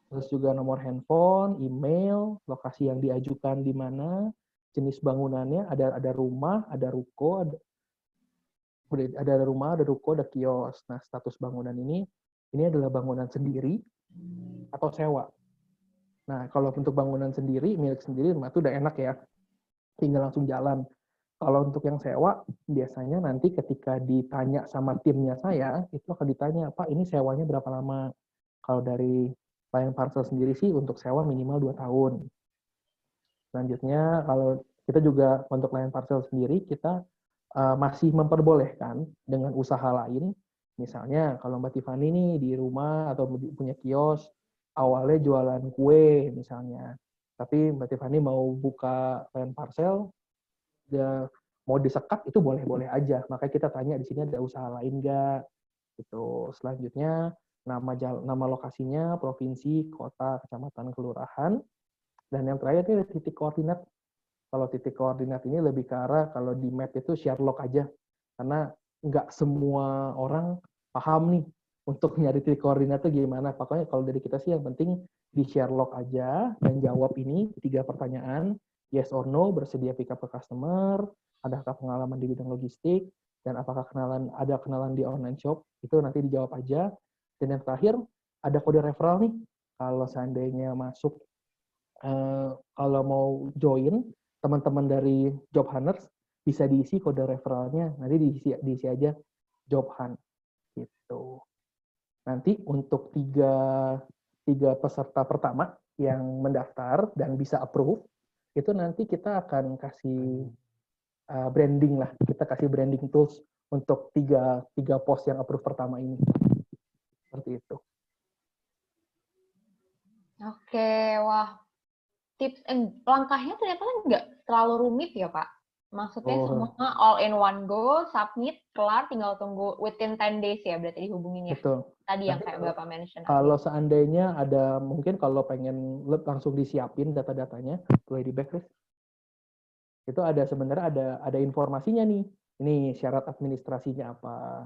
Terus juga nomor handphone, email, lokasi yang diajukan di mana, jenis bangunannya, ada rumah, ada ruko, ada rumah, ada ruko, ada kios. Nah, status bangunan ini adalah bangunan sendiri atau sewa. Nah, kalau untuk bangunan sendiri, milik sendiri, itu udah enak ya. Tinggal langsung jalan. Kalau untuk yang sewa, biasanya nanti ketika ditanya sama timnya saya, itu akan ditanya, Pak, ini sewanya berapa lama? Kalau dari Lion Parcel sendiri sih untuk sewa minimal 2 tahun. Selanjutnya, kalau kita juga untuk Lion Parcel sendiri, kita masih memperbolehkan dengan usaha lain. Misalnya, kalau Mbak Tiffany nih di rumah atau punya kios, awalnya jualan kue misalnya. Tapi Mbak Tiffany mau buka Lion Parcel, dia mau disekat itu boleh-boleh aja. Makanya kita tanya di sini ada usaha lain nggak? Gitu. Selanjutnya nama lokasinya, provinsi, kota, kecamatan, kelurahan, dan yang terakhir ini titik koordinat. Kalau titik koordinat ini lebih ke arah kalau di map itu share log aja, karena nggak semua orang paham nih untuk nyari titik koordinat itu gimana. Pokoknya kalau dari kita sih yang penting di share log aja dan jawab ini 3 pertanyaan, yes or no, bersedia pick up ke customer, adakah pengalaman di bidang logistik, dan apakah ada kenalan di online shop, itu nanti dijawab aja. Dan yang terakhir, ada kode referral nih. Kalau seandainya masuk, kalau mau join, teman-teman dari Job Hunters bisa diisi kode referralnya. Nanti diisi aja Job Hunt. Gitu. Nanti untuk tiga peserta pertama yang mendaftar dan bisa approve, itu nanti kita akan kasih branding lah. Kita kasih branding tools untuk tiga pos yang approve pertama ini. Seperti itu. Oke, wah. Tips langkahnya ternyata nggak terlalu rumit ya, Pak. Maksudnya semua all in one go, submit, kelar, tinggal tunggu within 10 days ya, berarti dihubungin ya. Betul. Tadi yang kayak Bapak mention. Kalau seandainya ada, mungkin kalau pengen langsung disiapin data-datanya, boleh di backlist. Itu ada sebenarnya ada informasinya nih. Ini syarat administrasinya apa.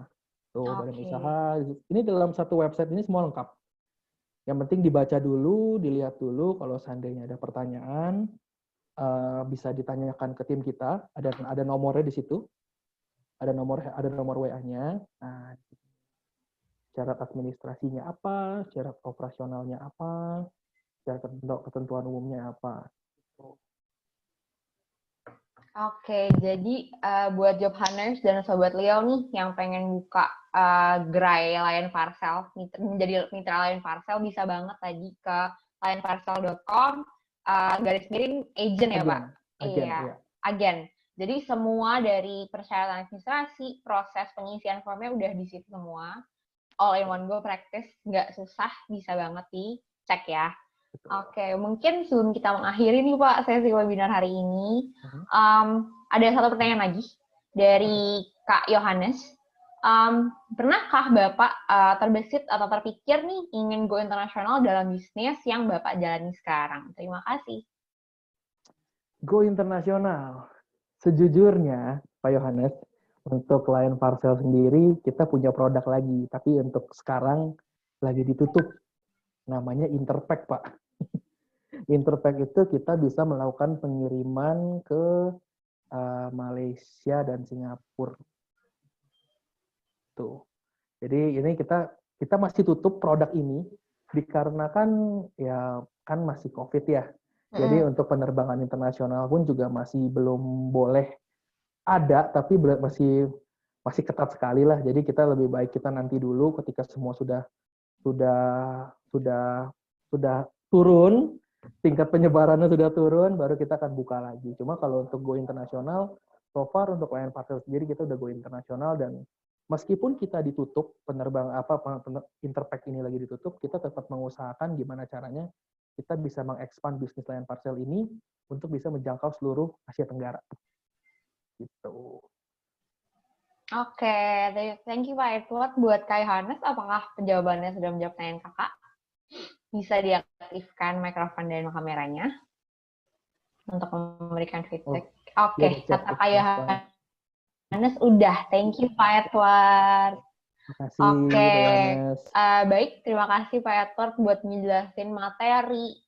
Tuh, badan usaha. Ini dalam satu website ini semua lengkap. Yang penting dibaca dulu, dilihat dulu. Kalau seandainya ada pertanyaan, bisa ditanyakan ke tim kita. Ada nomornya di situ. Ada nomor WA-nya. Nah, syarat administrasinya apa, syarat operasionalnya apa, syarat ketentuan umumnya apa. Oke, jadi buat job hunters dan sobat Leo nih yang pengen buka gerai Lion Parcel, menjadi mitra Lion Parcel, bisa banget tadi ke lionparcel.com garis miring agent ya Pak? Agen, Iya, iya. agen. Jadi semua dari persyaratan administrasi, proses pengisian formnya udah di situ semua. All in one go practice, nggak susah, bisa banget dicek ya. Oke, mungkin sebelum kita mengakhiri nih Pak sesi webinar hari ini, ada satu pertanyaan lagi dari Kak Yohanes. Pernahkah Bapak terbesit atau terpikir nih ingin go internasional dalam bisnis yang Bapak jalani sekarang? Terima kasih. Go internasional. Sejujurnya, Pak Yohanes, untuk Lion Parcel sendiri, kita punya produk lagi. Tapi untuk sekarang lagi ditutup. Namanya Interpack, Pak. Interpack itu kita bisa melakukan pengiriman ke Malaysia dan Singapura. Tuh. Jadi ini kita masih tutup produk ini dikarenakan ya kan masih COVID ya. Jadi untuk penerbangan internasional pun juga masih belum boleh ada, tapi masih ketat sekali lah. Jadi kita lebih baik kita nanti dulu ketika semua sudah turun, tingkat penyebarannya sudah turun, baru kita akan buka lagi. Cuma kalau untuk go internasional, so far untuk Lion Parcel sendiri kita udah go internasional, dan meskipun kita ditutup Interpack ini lagi ditutup, kita tetap mengusahakan gimana caranya kita bisa mengekspand bisnis Lion Parcel ini untuk bisa menjangkau seluruh Asia Tenggara. Gitu. Oke, thank you Pak Edward. Buat Kak Yohanes, apakah penjawabannya sudah menjawab pertanyaan kakak? Bisa diaktifkan mikrofon dan kameranya untuk memberikan feedback. Oke, kata Kak Yohanes udah. Thank you Pak Edward. Terima kasih. Oke, baik. Terima kasih Pak Edward buat menjelasin materi